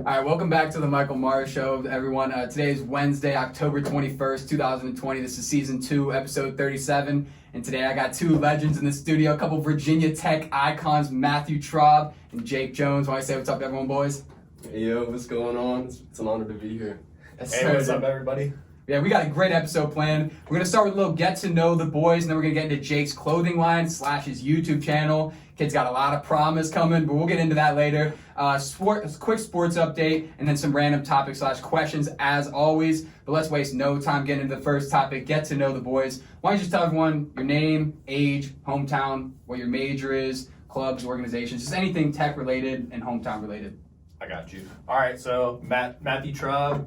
All right, welcome back to the Michael Mara Show, everyone. Today is Wednesday, October 21st, 2020. This is Season 2, Episode 37. And today I got two legends in the studio, a couple Virginia Tech icons, Matthew Traub and Jake Jones. Want to say what's up to everyone, boys? Hey, yo, what's going on? It's an honor to be here. Hey, what's up, everybody? Yeah, we got a great episode planned. We're going to start with a little get to know the boys, and then we're going to get into Jake's clothing line / his YouTube channel. Kid's got a lot of promise coming, but we'll get into that later. Quick sports update, and then some random topics / questions as always. But let's waste no time getting into the first topic, get to know the boys. Why don't you just tell everyone your name, age, hometown, what your major is, clubs, organizations, just anything tech related and hometown related. I got you. All right, so Matthew Traub,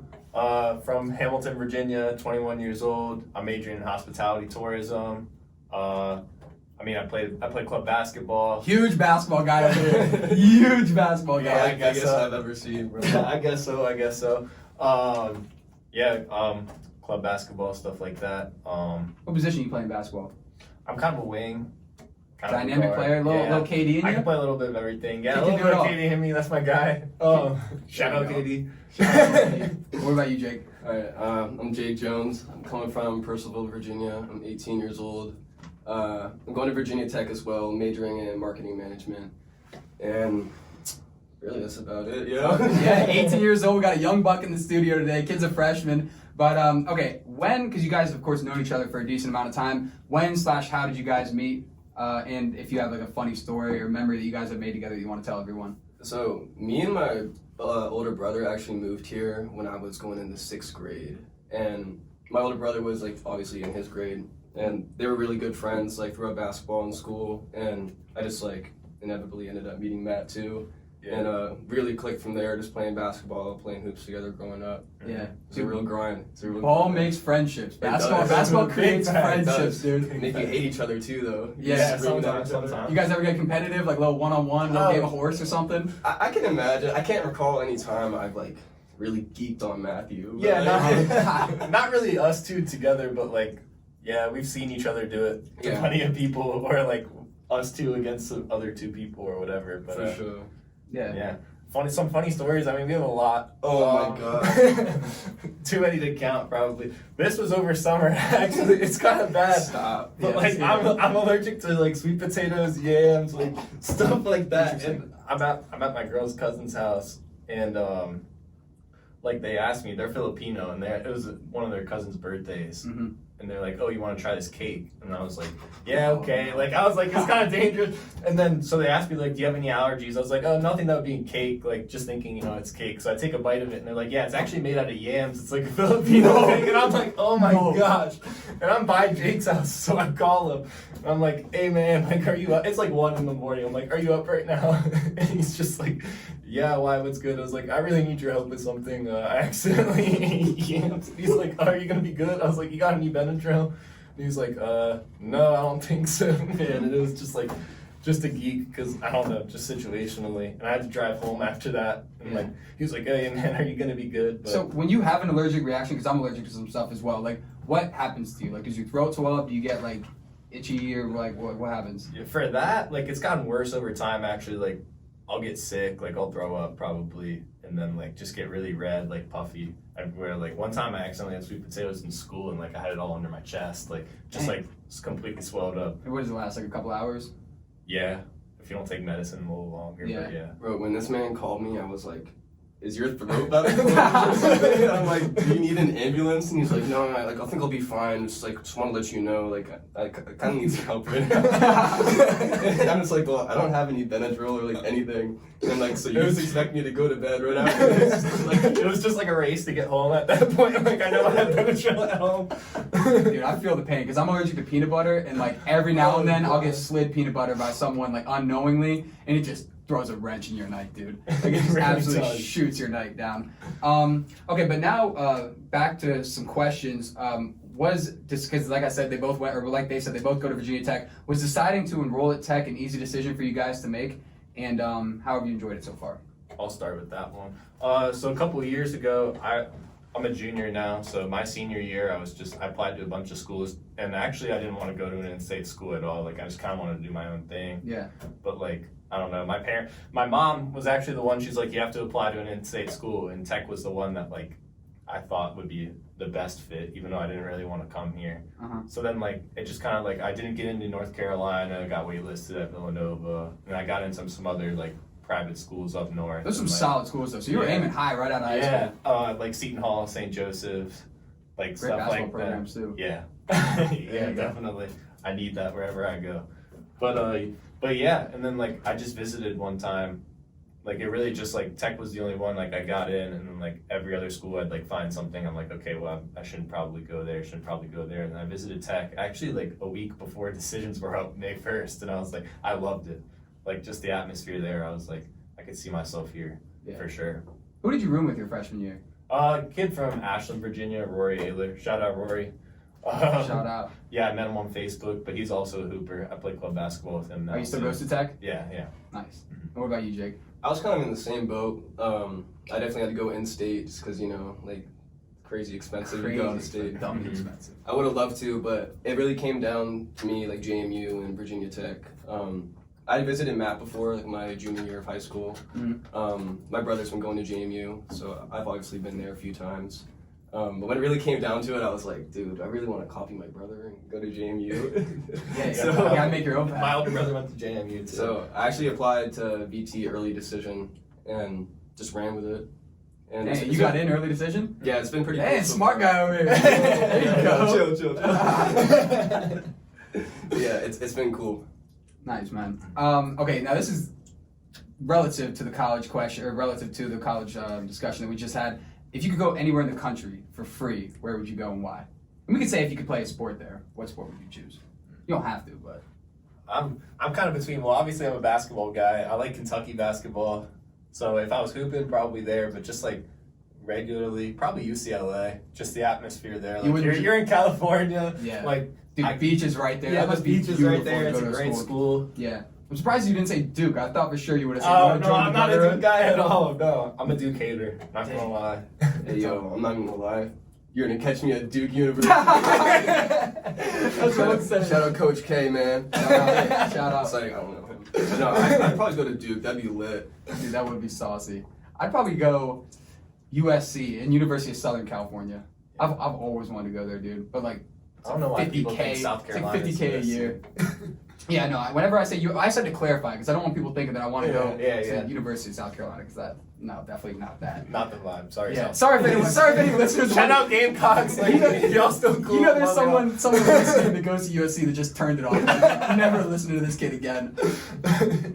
from Hamilton, Virginia, 21 years old. I'm majoring in hospitality tourism. I played club basketball. Huge basketball guy over here. Huge basketball guy. Yeah, I guess I've ever seen, bro. I guess so. Club basketball, stuff like that. What position you play in basketball? I'm kind of a wing. Dynamic player, little KD in you? I can play a little bit of everything. Yeah, You a little bit of KD in me. That's my guy. Shout out KD. What about you, Jake? All right, I'm Jake Jones. I'm coming from Purcellville, Virginia. I'm 18 years old. I'm going to Virginia Tech as well, majoring in marketing management. And really, that's about it, you know? Yeah, 18 years old. We got a young buck in the studio today. Kid's a freshman. But, okay, when, because you guys, of course, known each other for a decent amount of time, when / how did you guys meet? And if you have, like, a funny story or memory that you guys have made together that you want to tell everyone. So, me and my older brother actually moved here when I was going into 6th grade. And my older brother was, like, obviously in his grade. And they were really good friends, like, throughout basketball in school. And I just, like, inevitably ended up meeting Matt, too. Yeah. And really clicked from there, just playing basketball, playing hoops together growing up. Yeah. It's a real grind. Ball makes friendships. Basketball creates friendships, dude. Make you hate each other, too, though. Yeah, sometimes. You guys ever get competitive, like, little one-on-one, little game of horse or something? I can imagine. I can't recall any time I've, like, really geeked on Matthew. Yeah, not really us two together, but, like, yeah, we've seen each other do it to plenty of people, or like us two against some other two people or whatever. But for sure. Yeah. Some funny stories. I mean, we have a lot. Oh my god. Too many to count, probably. This was over summer. Actually, it's kind of bad. Stop. But I'm allergic to like sweet potatoes, yams, like stuff like that. And I'm at my girl's cousin's house, and like they asked me, they're Filipino, and it was one of their cousin's birthdays. Mm-hmm. And they're like, oh, you want to try this cake? And I was like, yeah, okay. Like, I was like, it's kind of dangerous. And then, so they asked me, like, do you have any allergies? I was like, oh, nothing that would be in cake. Like, just thinking, it's cake. So I take a bite of it, and they're like, yeah, it's actually made out of yams. It's like a Filipino thing. And I'm like, oh my gosh. And I'm by Jake's house, so I call him. And I'm like, hey, man, like, are you up? It's like 1 in the morning. I'm like, are you up right now? And he's just like, yeah, why, what's good? I was like, I really need your help with something. I accidentally ate yams. He's like, are you going to be good? I was like, you got any Benadryl? And he's like, no, I don't think so. And it was just like, just a geek, because I don't know, just situationally. And I had to drive home after that. And like, he was like, hey, man, are you going to be good? But, so when you have an allergic reaction, because I'm allergic to some stuff as well, like, what happens to you? Like, does your throat swell up? Do you get, like, itchy, or, like, what happens? Yeah, for that, like, it's gotten worse over time, actually. Like, I'll get sick, like I'll throw up probably, and then like just get really red, like puffy everywhere. Like one time I accidentally had sweet potatoes in school, and like I had it all under my chest, like just like it's completely swelled up. And what does it last, like a couple hours? Yeah, if you don't take medicine a little longer. Yeah. But yeah. Bro, when this man called me, I was like, is your throat better? I'm like, do you need an ambulance? And he's like, no, I think I'll be fine. Just want to let you know, like, I kind of need some help right now. And I'm just like, well, I don't have any Benadryl or like anything. And I'm like, so you just expect me to go to bed right after this? Like, it was just like a race to get home at that point. Like, I know I have Benadryl at home. Dude, I feel the pain, because I'm allergic to peanut butter, and like every now and then I'll get slid peanut butter by someone like unknowingly, and it just throws a wrench in your night, dude. Like, it just really absolutely shoots your night down. Okay, but now back to some questions. Was just because, like I said, they both went, or like they said, they both go to Virginia Tech. Was deciding to enroll at Tech an easy decision for you guys to make? And how have you enjoyed it so far? I'll start with that one. So a couple of years ago, I'm a junior now, so my senior year, I applied to a bunch of schools, and actually I didn't want to go to an in-state school at all. Like, I just kind of wanted to do my own thing. Yeah. But like, I don't know. My mom was actually the one. She's like, you have to apply to an in-state school, and Tech was the one that like I thought would be the best fit, even though I didn't really want to come here. So then like it just kind of like I didn't get into North Carolina, got waitlisted at Villanova, and I got into some other like private schools up north. Those are some like, solid schools though. So you were aiming high right out of high school. Like Seton Hall, St. Joseph's, like Great stuff basketball like programs that. too. Yeah, Yeah, definitely. I need that wherever I go. But yeah, and then like I just visited one time. Like it really just like Tech was the only one like I got in, and then like every other school I'd like find something. I'm like, okay, well I shouldn't probably go there. And then I visited Tech actually like a week before decisions were up May 1st, and I was like, I loved it. Like just the atmosphere there. I was like, I could see myself here for sure. Who did you room with your freshman year? Kid from Ashland, Virginia, Rory Ayler. Shout out Rory. Shout out. Yeah, I met him on Facebook, but he's also a hooper. I play club basketball with him now. Are you still goes to Tech? Yeah. Nice. And what about you, Jake? I was kind of in the same boat. I definitely had to go in-state just because, you know, like, crazy expensive to go out of state. Dumbly expensive. I would have loved to, but it really came down to me, like, JMU and Virginia Tech. I visited Matt before, like, my junior year of high school. My brother's been going to JMU, so I've obviously been there a few times. But when it really came down to it, I was like, dude, I really want to copy my brother and go to JMU. So, you gotta make your own path. My older brother went to JMU too. So I actually applied to VT early decision and just ran with it. And Hey, you got in early decision? Yeah, it's been pretty Hey, cool. smart guy over here. There you go. Chill. Yeah, it's been cool. Nice, man. Okay, now this is relative to the college question, or relative to the college discussion that we just had. If you could go anywhere in the country for free, where would you go and why? And we could say if you could play a sport there, what sport would you choose? You don't have to, but. I'm kind of between. Well, obviously I'm a basketball guy. I like Kentucky basketball. So if I was hooping, probably there. But just like regularly, probably UCLA. Just the atmosphere there. Like you're in California. Yeah. Like Dude, the beach is right there. Yeah, That must the beach be is right beautiful there. to It's go a to great school. Yeah. I'm surprised you didn't say Duke. I thought for sure you would have said. Oh no, I'm not a Duke guy at all. No, I'm a Duke hater. Not gonna lie. Hey yo, I'm not even gonna lie. You're gonna catch me at Duke University. That's what I'm saying. Shout out Coach K, man. Shout out. It's like, I don't know him. But no, I'd probably go to Duke. That'd be lit. Dude, that would be saucy. I'd probably go USC and University of Southern California. I've always wanted to go there, dude. But like, I don't know why people 50K, think South Carolina. It's like $50K a year. Yeah, no. Whenever I say I said to clarify because I don't want people thinking that I want to go to University of South Carolina because no, definitely not that. Not the vibe. Sorry. Yeah. Sorry if any listeners. Shout out Gamecocks. Like, y'all still cool. You know, there's someone listening that goes to USC that just turned it off. Like, never listen to this kid again.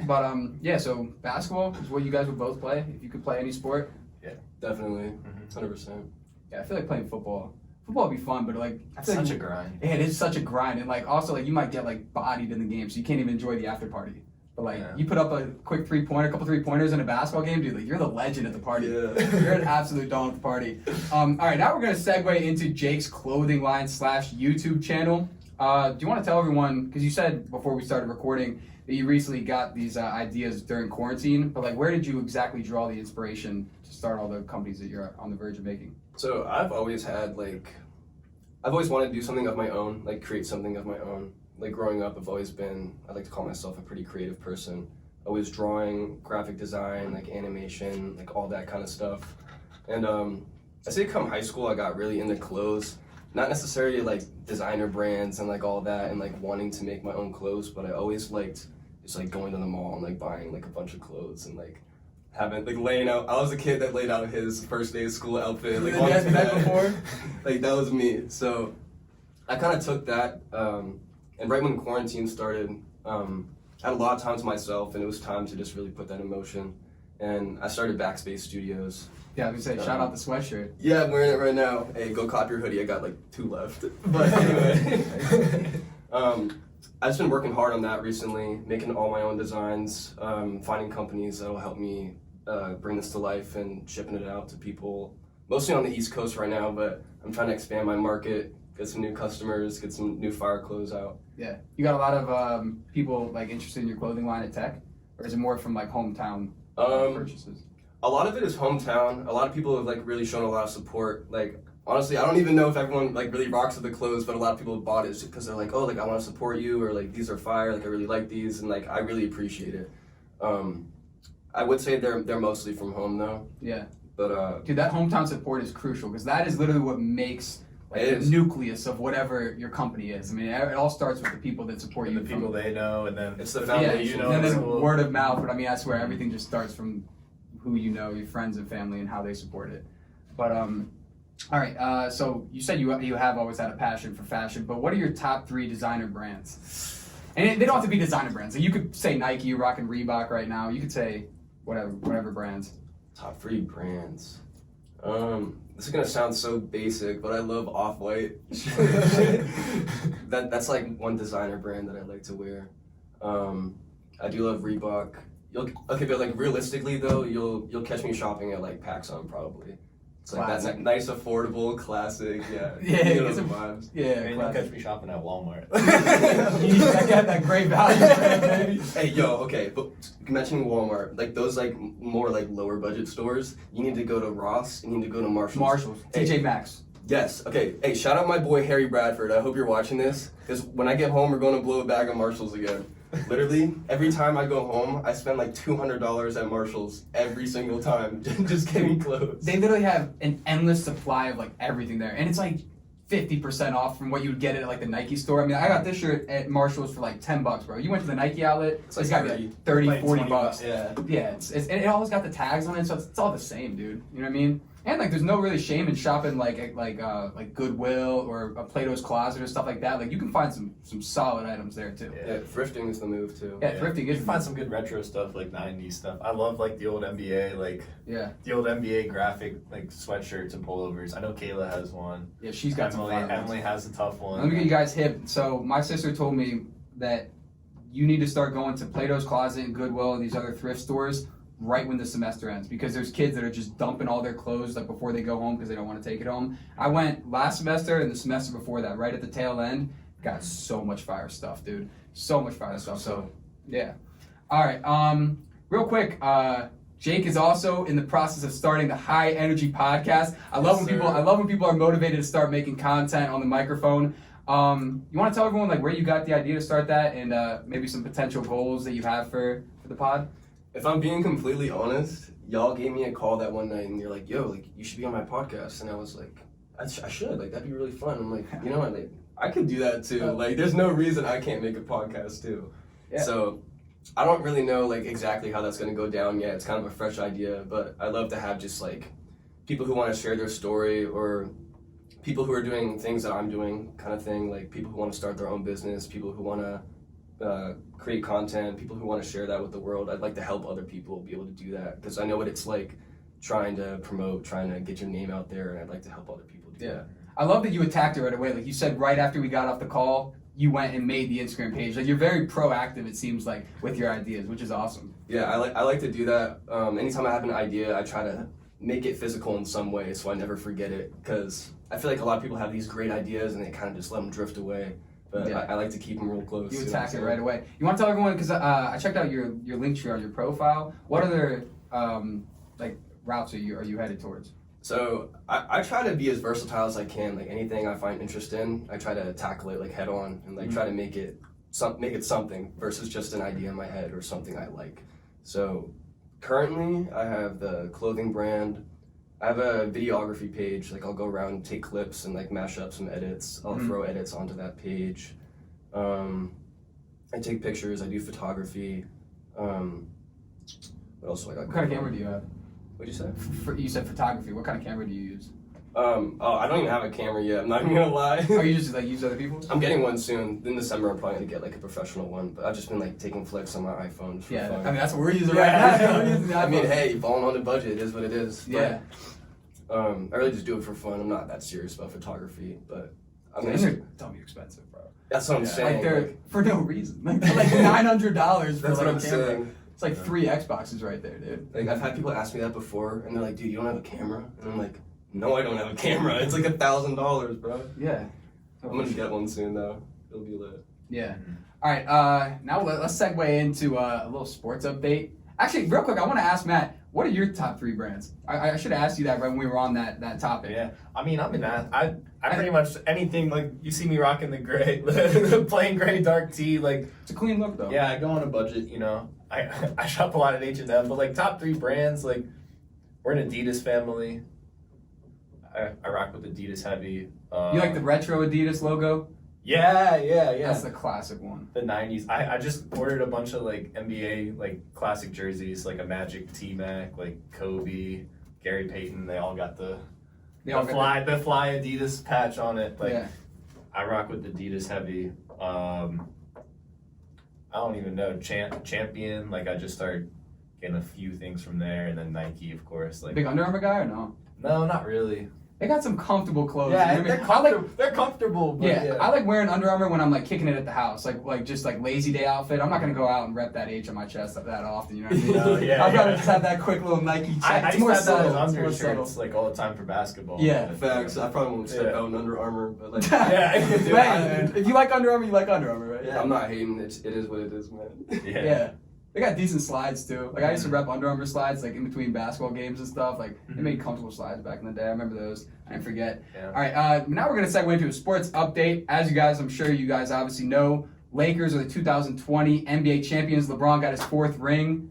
But yeah. So basketball is what you guys would both play if you could play any sport. Yeah, definitely, 100%. Yeah, I feel like playing football. Football would be fun, but like I feel Such like a grind. Yeah, it is such a grind, and like also like you might get like bodied in the game, so you can't even enjoy the after party. But like you put up a quick a couple 3-pointers in a basketball game, dude. Like you're the legend at the party. Yeah. You're an absolute don at the party. All right, now we're gonna segue into Jake's clothing line / YouTube channel. Do you want to tell everyone, because you said before we started recording that you recently got these ideas during quarantine, but like where did you exactly draw the inspiration to start all the companies that you're on the verge of making? So I've always wanted to do something of my own, like create something of my own. Like growing up, I like to call myself a pretty creative person. Always drawing, graphic design, like animation, like all that kind of stuff. And I say come high school, I got really into clothes. Not necessarily like designer brands and like all that and like wanting to make my own clothes, but I always liked just like going to the mall and like buying like a bunch of clothes and like having like laying out. I was a kid that laid out his first day of school outfit. Like Had that before? Like that was me. So I kind of took that, and right when quarantine started, I had a lot of time to myself, and it was time to just really put that in motion. And I started Backspace Studios. Yeah, I was gonna say shout out the sweatshirt. Yeah, I'm wearing it right now. Hey, go cop your hoodie. I got like 2 left. But anyway, I've just been working hard on that recently, making all my own designs, finding companies that'll help me bring this to life and shipping it out to people, mostly on the East Coast right now, but I'm trying to expand my market, get some new customers, get some new fire clothes out. Yeah, you got a lot of people like interested in your clothing line at Tech, or is it more from like hometown purchases? A lot of it is hometown. A lot of people have like really shown a lot of support. Like honestly, I don't even know if everyone like really rocks with the clothes, but a lot of people have bought it because they're like, oh, like I want to support you, or like these are fire, like I really like these, and like I really appreciate it. I would say they're mostly from home though. Yeah. But Dude, that hometown support is crucial because that is literally what makes like the nucleus of whatever your company is. I mean, it all starts with the people that support And you. the people they know, and then it's the Yeah, foundation. and then it's there's cool. word of mouth. But I mean, I swear everything just starts from who you know, your friends and family, and how they support it. But all right. So you said you have always had a passion for fashion, but what are your top 3 designer brands? And they don't have to be designer brands. Like you could say Nike, you're rocking Reebok right now. You could say whatever brands. Top 3 brands. This is gonna sound so basic, but I love Off-White. That's like one designer brand that I like to wear. I do love Reebok. But like realistically though, you'll catch me shopping at like PacSun probably. It's like Classic. that nice, affordable, classic. Yeah, Yeah, you know get the some- vibes. Yeah, Man, you'll catch me shopping at Walmart. you got that great value, baby. Hey, yo, okay, but mentioning Walmart, like those like more like lower budget stores, you need to go to Ross, you need to go to Marshalls. Hey, TJ Maxx. Yes, okay. Hey, shout out my boy Harry Bradford. I hope you're watching this, because when I get home, we're going to blow a bag of Marshalls again. Literally, every time I go home, I spend like $200 at Marshalls every single time just getting clothes. They literally have an endless supply of like everything there, and it's like 50% off from what you would get at like the Nike store. I mean, I got this shirt at Marshalls for like $10, bro. You went to the Nike outlet, It's it's like got to be like 30, Like 40 $20. bucks. Yeah. Yeah, and it always got the tags on it, so it's all the same, dude. You know what I mean? And like, there's no really shame in shopping like Goodwill or a Plato's Closet or stuff like that. Like, you can find some solid items there too. Yeah, thrifting is the move too. Yeah, thrifting You is can find some good retro stuff, like 90s stuff. I love like the old NBA, the old NBA graphic like sweatshirts and pullovers. I know Kayla has one. Yeah, she's got some fire ones. Emily has a tough one. Let me get you guys hip. So my sister told me that you need to start going to Plato's Closet and Goodwill and these other thrift stores right when the semester ends, because there's kids that are just dumping all their clothes like before they go home because they don't want to take it home. I went last semester and the semester before that, right at the tail end, got so much fire stuff, dude. So much fire stuff. So yeah. All right. Real quick, Jake is also in the process of starting the High Energy podcast. I love when people are motivated to start making content on the microphone. You want to tell everyone like where you got the idea to start that, and maybe some potential goals that you have for the pod? If I'm being completely honest, y'all gave me a call that one night and you're like, yo, like you should be on my podcast. And I was like, I should, like that'd be really fun. I'm like, you know what, like I could do that too. Like there's no reason I can't make a podcast too. Yeah. So I don't really know like exactly how that's gonna go down yet. It's kind of a fresh idea, but I love to have just like people who want to share their story, or people who are doing things that I'm doing kind of thing, like people who want to start their own business, people who want to create content, people who want to share that with the world. I'd like to help other people be able to do that, because I know what it's like trying to promote, trying to get your name out there, and I'd like to help other people do that. I love that you attacked it right away. Like you said, right after we got off the call, you went and made the Instagram page. Like you're very proactive, it seems like, with your ideas, which is awesome. Yeah, I like to do that. Anytime I have an idea, I try to make it physical in some way so I never forget it, because I feel like a lot of people have these great ideas and they kind of just let them drift away. But Yeah. I like to keep them real close. You attack it right away. You want to tell everyone, because I checked out your link tree on your profile. What other like routes are you headed towards? So I try to be as versatile as I can. Like anything I find interest in, I try to tackle it like head on and like try to make it something versus just an idea in my head or something I like. So currently I have the clothing brand. I have a videography page. Like I'll go around and take clips and like mash up some edits. I'll throw edits onto that page. I take pictures. I do photography. What else do I got? What kind of camera do you have? What'd you say? You said photography. What kind of camera do you use? I don't even have a camera yet. I'm not even gonna lie. Or you just like use other people's? I'm getting one soon. In December, I'm probably gonna get like a professional one. But I've just been like taking flicks on my iPhone for Yeah, fun. I mean that's what we're using right now. We're using the I mean, iPhone. hey, falling on the budget is what it is. But, Yeah. I really just do it for fun. I'm not that serious about photography, but I'm And gonna. they're dumb expensive, bro. That's what I'm saying. Like they're for no reason. Like they're like $900 for That's like what I'm a camera. saying. It's like 3 Xboxes right there, dude. Like I've had people ask me that before, and they're like, "Dude, you don't have a camera?" And I'm like, "No, I don't have a camera. It's like $1,000, bro." Yeah. I'm gonna get one soon though. It'll be lit. Yeah. All right. Now let's segue into a little sports update. Actually, real quick, I want to ask Matt, what are your top 3 brands? I should have asked you that right when we were on that topic. Yeah, I mean, I'm in that. I pretty much anything, like, you see me rocking the gray, the plain gray dark tee, like, It's a clean look, though. yeah, I go on a budget, you know. I shop a lot at H&M, but like top 3 brands, like we're an Adidas family. I rock with Adidas heavy. You like the retro Adidas logo? Yeah. That's the classic one. The 90s. I just ordered a bunch of like NBA like classic jerseys, like a Magic T-Mac, like Kobe, Gary Payton. They all got the fly Adidas patch on it. Like I rock with Adidas heavy. I don't even know Champion. Like I just started getting a few things from there, and then Nike, of course. Like big Under Armour guy or no? No, not really. They got some comfortable clothes. Yeah, they're comfortable. But yeah, I like wearing Under Armour when I'm like kicking it at the house, like just like lazy day outfit. I'm not gonna go out and rep that H on my chest that often. You know what I mean? I'd rather just have that quick little Nike check. It's more subtle. Undershirts like all the time for basketball. Yeah, facts. I probably won't step out in Under Armour, but like if you like Under Armour, you like Under Armour, right? Yeah, I'm not hating. It is what it is, man. Yeah. They got decent slides too. Like I used to rep Under Armour slides, like in between basketball games and stuff. Like they made comfortable slides back in the day. I remember those. I didn't forget. Yeah. All right, now we're gonna segue into a sports update. As you guys, I'm sure you guys obviously know, Lakers are the 2020 NBA champions. LeBron got his 4th ring.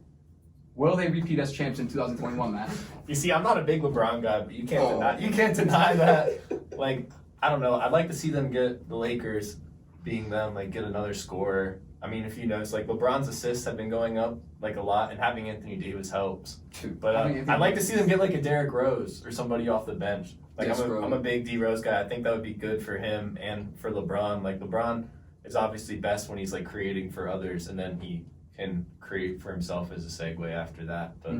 Will they repeat as champs in 2021, Matt? You see, I'm not a big LeBron guy, but you can't deny that. Like I don't know. I'd like to see them get the Lakers, being them, like get another scorer. I mean, if you notice, like LeBron's assists have been going up like a lot, and having Anthony Davis helps. But I'd like to see them get like a Derrick Rose or somebody off the bench. Like I'm a big D Rose guy. I think that would be good for him and for LeBron. Like LeBron is obviously best when he's like creating for others, and then he can create for himself as a segue after that. But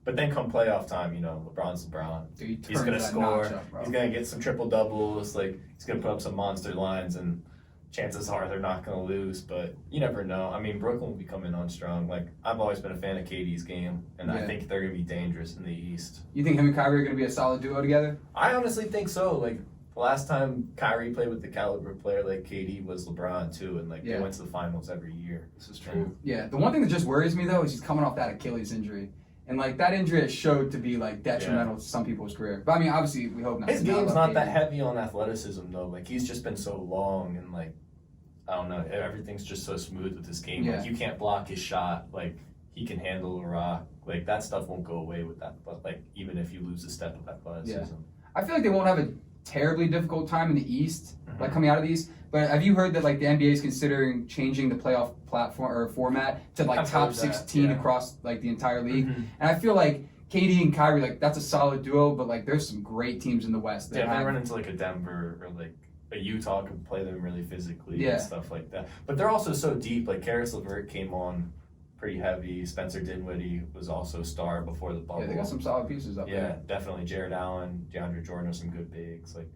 but then come playoff time, you know, LeBron's LeBron. Dude, he's gonna score. He's gonna get some triple doubles. Like he's gonna put up some monster lines and. Chances are they're not going to lose, but you never know. I mean, Brooklyn will be coming on strong. Like, I've always been a fan of KD's game, and I think they're going to be dangerous in the East. You think him and Kyrie are going to be a solid duo together? I honestly think so. Like, the last time Kyrie played with the caliber player like KD was LeBron, too, and, like, they went to the finals every year. This is true. Yeah, the one thing that just worries me, though, is he's coming off that Achilles injury. And, like, that injury has showed to be, like, detrimental to some people's career. But, I mean, obviously, we hope not. His game's not that heavy on athleticism, though. Like, he's just been so long and, like, I don't know. Everything's just so smooth with his game. Like you can't block his shot. Like he can handle a rock. Like that stuff won't go away with that. But like even if you lose a step of athleticism, I feel like they won't have a terribly difficult time in the East, like coming out of the East. But have you heard that like the NBA is considering changing the playoff platform or format to like top 16 across like the entire league? And I feel like KD and Kyrie, like that's a solid duo. But like there's some great teams in the West. They run into like a Denver or like. But Utah can play them really physically and stuff like that. But they're also so deep. Like Karis LeVert came on pretty heavy. Spencer Dinwiddie was also a star before the bubble. Yeah, they got some solid pieces up there. Yeah, definitely. Jared Allen, DeAndre Jordan are some good bigs. Like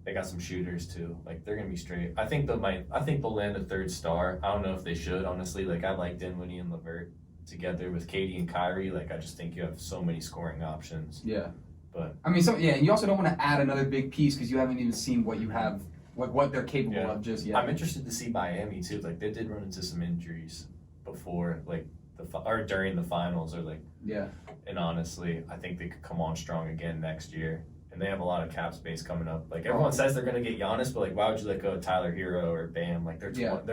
they got some shooters too. Like they're gonna be straight. I think they'll land a 3rd star. I don't know if they should, honestly. Like I like Dinwiddie and LeVert together with KD and Kyrie. Like I just think you have so many scoring options. Yeah. But I mean, and you also don't want to add another big piece because you haven't even seen what you have, like what they're capable of just yet. I'm interested to see Miami too. Like they did run into some injuries before, like or during the finals, or like And honestly, I think they could come on strong again next year. And they have a lot of cap space coming up. Like everyone says they're gonna get Giannis, but like why would you let go of Tyler Hero or Bam? Like they're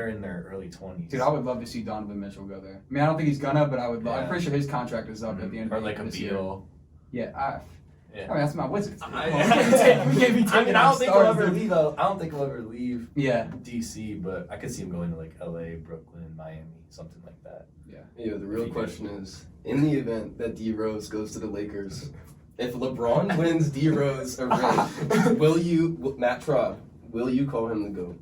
in their early 20s. Dude, I would love to see Donovan Mitchell go there. I mean, I don't think he's gonna, but I would. I'm pretty sure his contract is up at the end of the year. Or like a Beal. Yeah, I mean, that's my Wizards. I don't think he'll ever leave. DC, but I could see him going to like LA, Brooklyn, Miami, something like that. Yeah. The real question is, in the event that D Rose goes to the Lakers, if LeBron wins D Rose a ring, Matt Traub, will you call him the GOAT?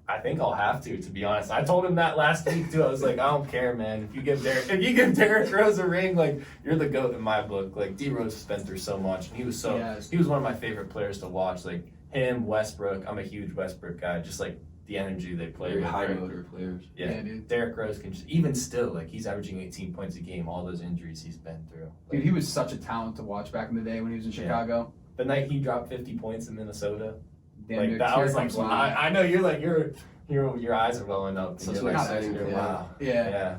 I think I'll have to be honest. I told him that last week too. I was like, I don't care, man. If you give Derrick Rose a ring, like you're the GOAT in my book. Like D Rose has been through so much, and he was one of my favorite players to watch. Like him, Westbrook. I'm a huge Westbrook guy. Just like the energy they play. Very high motor players. Yeah, dude. Derrick Rose can even still like he's averaging 18 points a game. All those injuries he's been through. Like, dude, he was such a talent to watch back in the day when he was in Chicago. The night he dropped 50 points in Minnesota. Damn, like that was like I know you're like your eyes are welling up. Such an exciting game. Wow. Yeah.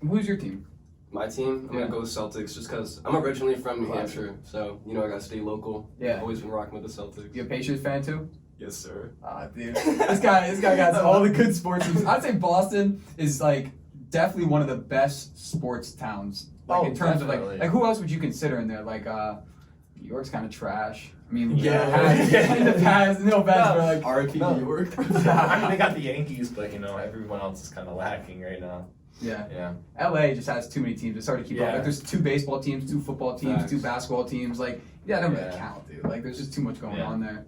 Who's your team? My team? I'm going to go with Celtics just because I'm originally from New Hampshire. So, I got to stay local. Yeah. Always been rocking with the Celtics. You a Patriots fan too? Yes, sir. Dude. This guy got all the good sports teams. I'd say Boston is like definitely one of the best sports towns. Like in terms definitely. of like who else would you consider in there? Like New York's kind of trash. I mean, Yeah. in the past, no offense, but like RIP New York. I mean, they got the Yankees, but everyone else is kind of lacking right now. yeah. LA just has too many teams. It's hard to keep up. Yeah. Like there's 2 baseball teams, 2 football teams, Facts. 2 basketball teams. Like that don't really Yeah. count, dude. Like there's just too much going on there.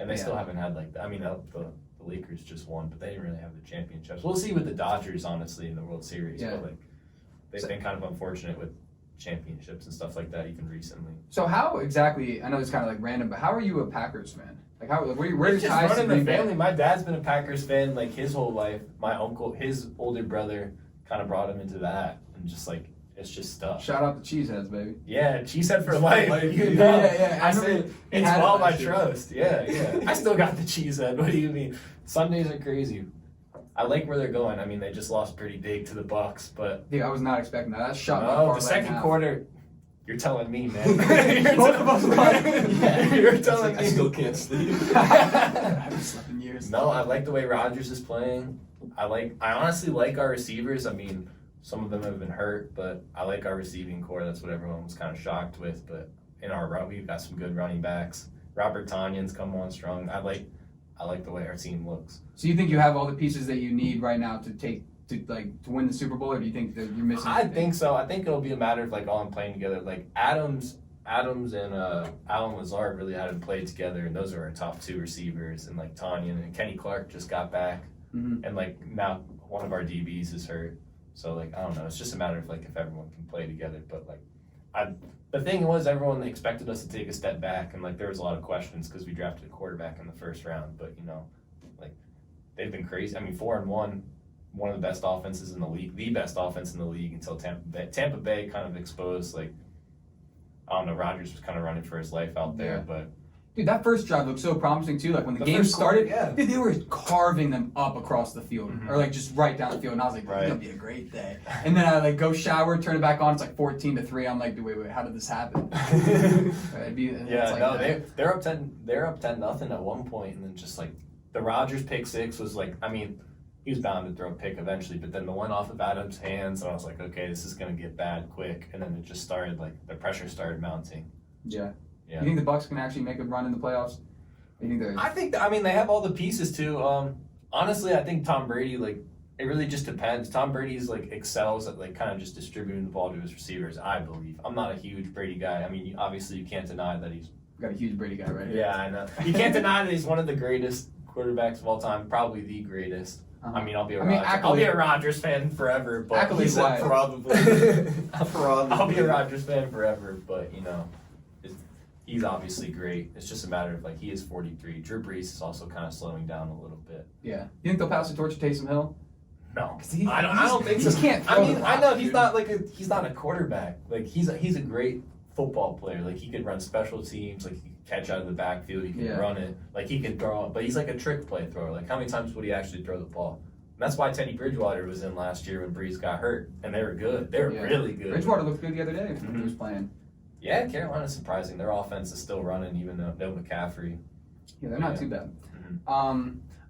And they still haven't had the Lakers just won, but they didn't really have the championships. We'll see with the Dodgers, honestly, in the World Series. Yeah. But they've been kind of unfortunate with championships and stuff like that, even recently. So how exactly? I know it's kind of like random, but how are you a Packers fan? Like how? Where It's does just ties to running Green the Bay? family. My dad's been a Packers fan like his whole life. My uncle, his older brother, kind of brought him into that, and just it's just stuff. Shout out to Cheeseheads, baby. Yeah, Cheesehead for life. Yeah. I I said remember it's had it all my last year. trust. Yeah. I still got the Cheesehead. What do you mean? Sundays are crazy. I like where they're going. I mean, they just lost pretty big to the Bucks, but Dude, I was not expecting that. That shot my no, parlay the second in half. quarter. You're telling me, man. Both of us won. Yeah, you're telling I me. still can't sleep. I haven't slept in years. No, I like the way Rodgers is playing. I honestly like our receivers. I mean, some of them have been hurt, but I like our receiving core. That's what everyone was kind of shocked with. But in our run, we've got some good running backs. Robert Tonyan's come on strong. I like the way our team looks. So you think you have all the pieces that you need right now to win the Super Bowl, or do you think that you're missing? I anything? think so. I think it'll be a matter of all them playing together. Like Adams and Alan Lazard really hadn't played together, and those are our top 2 receivers. And Tanyan and Kenny Clark just got back, Mhm. and now one of our DBs is hurt. So I don't know. It's just a matter of if everyone can play together. But the thing was, everyone expected us to take a step back, and there was a lot of questions because we drafted a quarterback in the first round. But they've been crazy. I mean, 4-1. One of the best offenses in the league, the best offense in the league until Tampa Bay. Tampa Bay kind of exposed, I don't know, Rodgers was kind of running for his life out there, Yeah. but Dude, that first drive looked so promising too. Like when the The game first quarter, started, yeah. dude, they were carving them up across the field, Mhm. or just right down the field. And I was like, Right. "It's gonna be a great day." And then I go shower, turn it back on. It's 14-3. I'm like, wait, how did this happen? they're up 10-0 at one point, and then just the Rodgers pick six was he was bound to throw a pick eventually, but then the one off of Adams' hands, and I was like, okay, this is gonna get bad quick, and then it just started the pressure started mounting. Yeah. Yeah. You think the Bucks can actually make a run in the playoffs? You think they're? I think they have all the pieces too. Honestly, I think Tom Brady it really just depends. Tom Brady's excels at kind of just distributing the ball to his receivers. I believe. I'm not a huge Brady guy. I mean, obviously you can't deny that he's. Got a huge Brady guy right here. Yeah, I know. You can't deny that he's one of the greatest quarterbacks of all time, probably the greatest. Uh-huh. I mean, I'll be a accolade- Rodgers fan forever, but Accolade He said wise. probably. I'll be a Rodgers fan forever, but he's obviously great. It's just a matter of he is 43. Drew Brees is also kind of slowing down a little bit. Yeah. You think they'll pass the torch to Taysom Hill? No, 'Cause he- I don't think he so. just can't I throw mean, the I rock, know he's dude. not he's not a quarterback. He's a great football player. He could run special teams. He can catch out of the backfield. He can Yeah. run it. He can throw it. But he's a trick play thrower. How many times would he actually throw the ball? And that's why Teddy Bridgewater was in last year when Brees got hurt, and they were good. They were Yeah. really good. Bridgewater looked good the other day when Mhm. he was playing. Yeah, Carolina's surprising. Their offense is still running, even though no McCaffrey. Yeah, they're not Yeah. too bad. Mhm.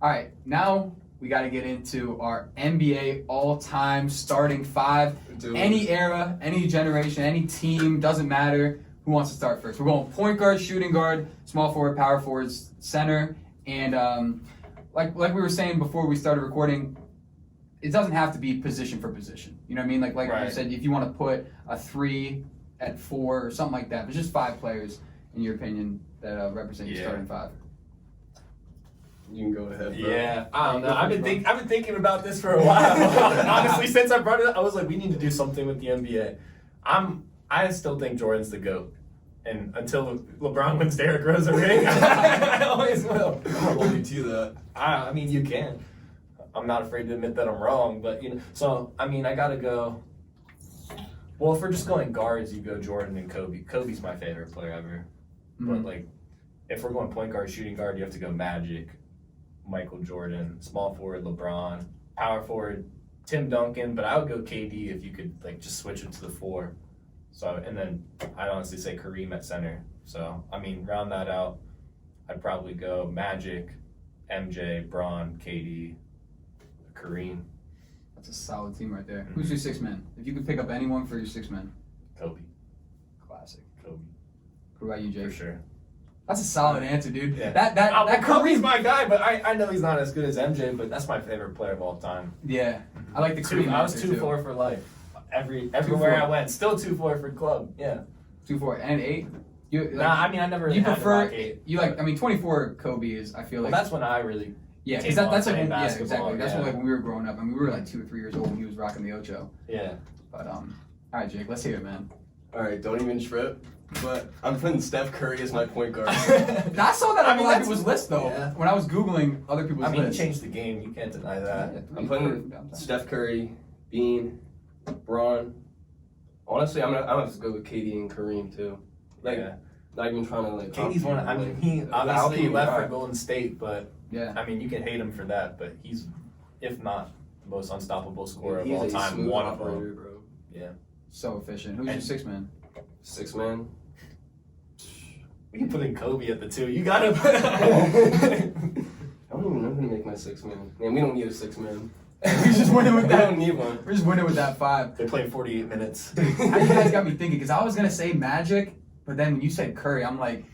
All right, now we got to get into our NBA all-time starting 5. Dude. Any era, any generation, any team, doesn't matter. Who wants to start first? We're going point guard, shooting guard, small forward, power forwards, center, and like we were saying before we started recording, it doesn't have to be position for position. You know what I mean? Like you Right. said, if you want to put a 3 at 4 or something like that, but just 5 players, in your opinion, that represent your Yeah. starting 5. You can go ahead. Bro. Yeah, I don't know. I've been thinking about this for a while. Honestly, since I brought it up, I was like, we need to do something with the NBA. I still think Jordan's the GOAT. And until LeBron wins Derrick Rose a ring, I always will. I'm gonna hold you to that. I mean, you can. I'm not afraid to admit that I'm wrong, but so I mean, I gotta go. Well, if we're just going guards, you go Jordan and Kobe. Kobe's my favorite player ever. Mhm. But if we're going point guard, shooting guard, you have to go Magic, Michael Jordan, small forward LeBron, power forward Tim Duncan. But I would go KD if you could just switch it to the 4. So and then I'd honestly say Kareem at center. So I mean, round that out, I'd probably go Magic, MJ, Bron, KD, Kareem. That's a solid team right there. Who's your six man? If you could pick up anyone for your six man. Kobe. Classic. Kobe. What about you, Jake? For sure. That's a solid answer, dude. Yeah. That Kobe's my guy, but I know he's not as good as MJ, but that's my favorite player of all time. Yeah, I like the Kareem. I was answer, 2-4 for life. Everywhere I went, still 2-4 for club. Yeah. 2-4 and 8. I mean, I never really you had prefer to rock 8. you like. I mean, 24 Kobe is. I feel Well, like that's when I really. yeah, because that's like when, yeah, basketball, exactly. That's when yeah. like when we were growing up. I mean, we were like 2 or 3 years old when he was rocking the Ocho. Yeah. But all right, Jake, let's hear it, man. All right, don't even trip. But I'm putting Steph Curry as my point guard. I saw that on a lot of people's list though. Yeah. When I was googling other people's I mean, he lists. changed the game. You can't deny that. Yeah, I'm putting Steph Curry, Bean, Braun. Honestly, I'm gonna have to go with KD and Kareem too. Like, Yeah. not even trying to like. KD's one. I mean, he How obviously can you left for not? Golden State, but Yeah. I mean, you can hate him for that, but he's, if not the most unstoppable scorer of He's all a time, smooth one of operator, them. bro. Yeah. So efficient. Who's your And- six man? Six man. We can put in Kobe at the 2. You gotta. I don't even know who to make my six man. Man, we don't need a six man. We just winning with We that. don't need one. We're just winning with that 5. They played 48 minutes. You guys got me thinking because I was gonna say Magic, but then when you said Curry, I'm like,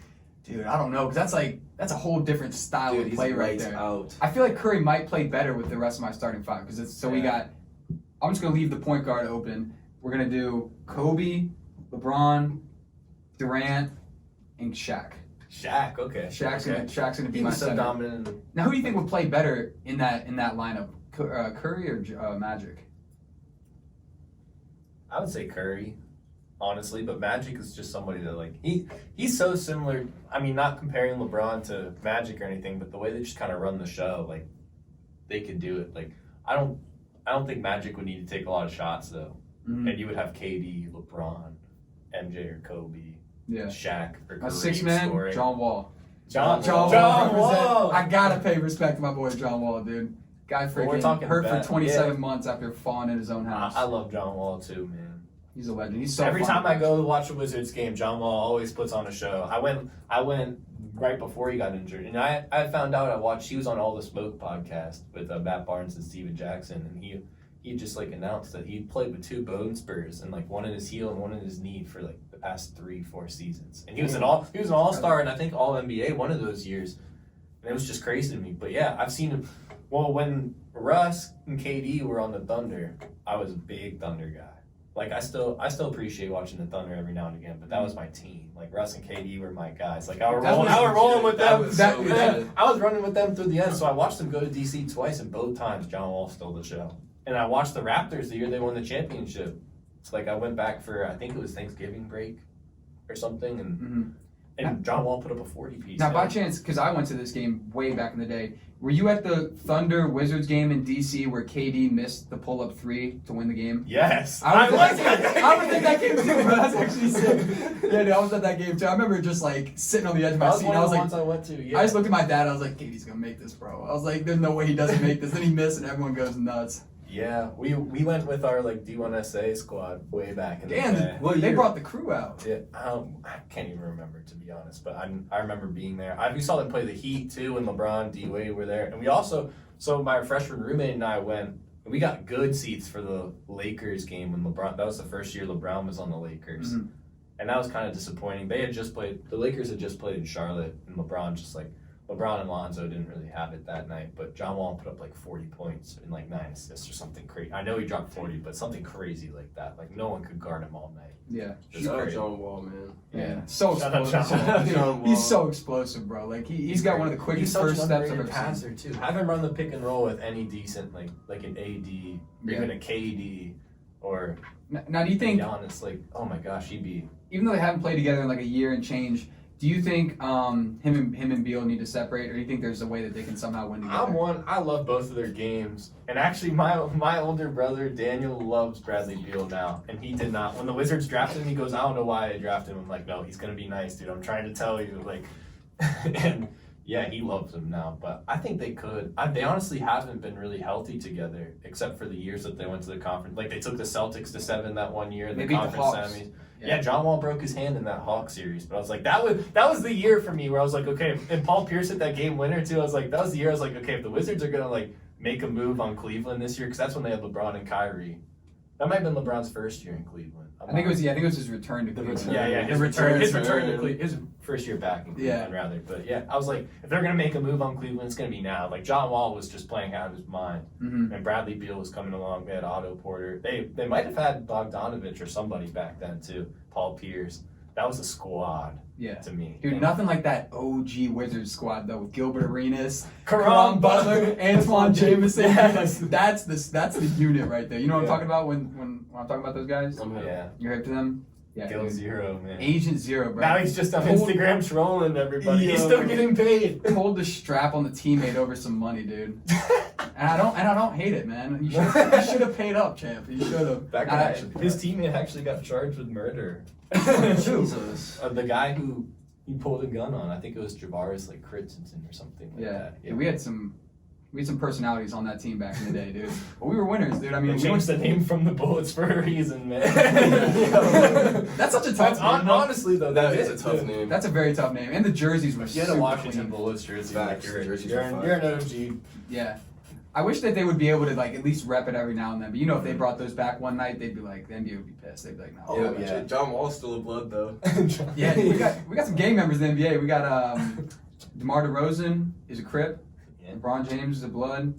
dude, I don't know because that's a whole different style Dude, of he's play right lights there. out. I feel like Curry might play better with the rest of my starting 5 because it's so we Yeah. got. I'm just gonna leave the point guard open. We're gonna do Kobe, LeBron, Durant, and Shaq. Shaq, okay. Shaq's gonna be He my was so center. dominant. Now, who do you think would play better in that lineup? Curry or Magic? I would say Curry, honestly, but Magic is just somebody that like he's so similar. I mean, not comparing LeBron to Magic or anything, but the way they just kind of run the show, like they could do it. Like I don't think Magic would need to take a lot of shots though, Mhm. and you would have KD, LeBron, MJ or Kobe, Yeah. Shaq or My Kareem six man, scoring. John Wall. John Wall. Wall. I gotta pay respect to my boy John Wall, dude. Guy Well, we're freaking talking hurt for about- 27 yeah. months after falling in his own house. I love John Wall too, man. He's a legend. He's so Every fun. time I go to watch a Wizards game, John Wall always puts on a show. I went right before he got injured, and I found out he was on All the Smoke podcast with Matt Barnes and Steven Jackson, and he just like announced that he played with 2 bone spurs and like one in his heel and one in his knee for like the past 3-4 seasons, and he was an all-star and I think all NBA one of those years, and it was just crazy to me. But yeah, I've seen him. Well, when Russ and KD were on the Thunder, I was a big Thunder guy. Like I still appreciate watching the Thunder every now and again, but that was my team. Like Russ and KD were my guys. Like I was rolling with them. That was so good. I was running with them through the end, so I watched them go to DC twice, and both times John Wall stole the show. And I watched the Raptors the year they won the championship. It's like I went back for I think it was Thanksgiving break or something, and Mhm. and John Wall put up a 40 piece. Now, by chance, because I went to this game way back in the day, were you at the Thunder Wizards game in DC where KD missed the pull-up 3 to win the game? Yes, I was at at that game too, bro. That's actually sick. Yeah, dude, I was at that game too. I remember just like sitting on the edge of my That was seat. one I of was the like, ones I went to. Yeah. I just looked at my dad. I was like, KD's gonna make this, bro. I was like, there's no way he doesn't make this. Then he missed, and everyone goes nuts. Yeah, we went with our like D1SA squad way back in the Damn, day. What they year? brought the crew out. Yeah, I can't even remember to be honest, but I remember being there. We saw them play the Heat too, and LeBron, D Wade were there, and we also my freshman roommate and I went. And we got good seats for the Lakers game when LeBron. That was the first year LeBron was on the Lakers, Mhm. and that was kind of disappointing. The Lakers had just played in Charlotte, and LeBron and Lonzo didn't really have it that night, but John Wall put up like 40 points and like 9 assists or something crazy. I know he dropped 40, but something crazy like that. Like no one could guard him all night. Yeah. Just Shout out crazy. John Wall, man. Yeah. So Shout out explosive. John Wall. Dude, John Wall. he's so explosive, bro. Like he's got one of the He's quickest such first an steps I've underrated ever seen. passer too. Have him run the pick and roll with any decent like an AD, or Yeah. even a KD, or Now, do you think, Giannis? Like, oh my gosh, he'd be. even though they haven't played together in like a year and change, do you think him and Beal need to separate, or do you think there's a way that they can somehow win together? I love both of their games, and actually, my older brother Daniel loves Bradley Beal now, and he did not. When the Wizards drafted him, he goes, "I don't know why I drafted him." I'm like, "No, he's gonna be nice, dude. I'm trying to tell you." Like, and yeah, he loves him now. But I think they could. They honestly haven't been really healthy together, except for the years that they went to the conference. Like they took the Celtics to 7 that one year in They the beat the conference Hawks. semis. Yeah. Yeah, John Wall broke his hand in that Hawks series, but I was like, that was the year for me where I was like, okay, and Paul Pierce hit that game winner too. I was like, that was the year I was like, okay, if the Wizards are gonna like make a move on Cleveland this year, because that's when they had LeBron and Kyrie. That might have been LeBron's first year in Cleveland. I think it was his return to Cleveland. His return to Cleveland. His first year back in Cleveland, rather. But yeah, I was like, if they're gonna make a move on Cleveland, it's gonna be now. Like John Wall was just playing out of his mind, and Bradley Beal was coming along. They had Otto Porter. They might have had Bogdanovich or somebody back then too. Paul Pierce. That was a squad. Yeah. To me, dude, nothing like that OG Wizards squad though, with Gilbert Arenas, Caron Butler, Antoine Jameson. That's the unit right there. You know what I'm talking about when I'm talking about those guys? Yeah. You heard to them? Yeah. Gil Zero, man. Agent Zero, bro. Now he's just on Instagram trolling everybody. He's still getting paid. Pulled the strap on the teammate over some money, dude. And I don't hate it, man. You should have paid up, champ. You should have. That guy, his teammate actually got charged with murder. Jesus. The guy who he pulled a gun on, I think it was Javaris like Christensen or something like that. Yeah, we had some personalities on that team back in the day, dude. But we were winners, dude. I mean, we changed the name from the Bullets for a reason, man. That's such a tough name. Honestly, though, that is a tough name. That's a very tough name. And the jerseys were you had a super Washington clean. Bullets jersey. Facts, Like jerseys you're are an OG. Yeah. I wish that they would be able to like at least rep it every now and then. But you know, if they brought those back one night, they'd be like, the NBA would be pissed. They'd be like, no. Yeah. John Wall's still a blood though. Yeah, we got some gang members in the NBA. We got DeMar DeRozan is a Crip. Yeah. LeBron James is a blood.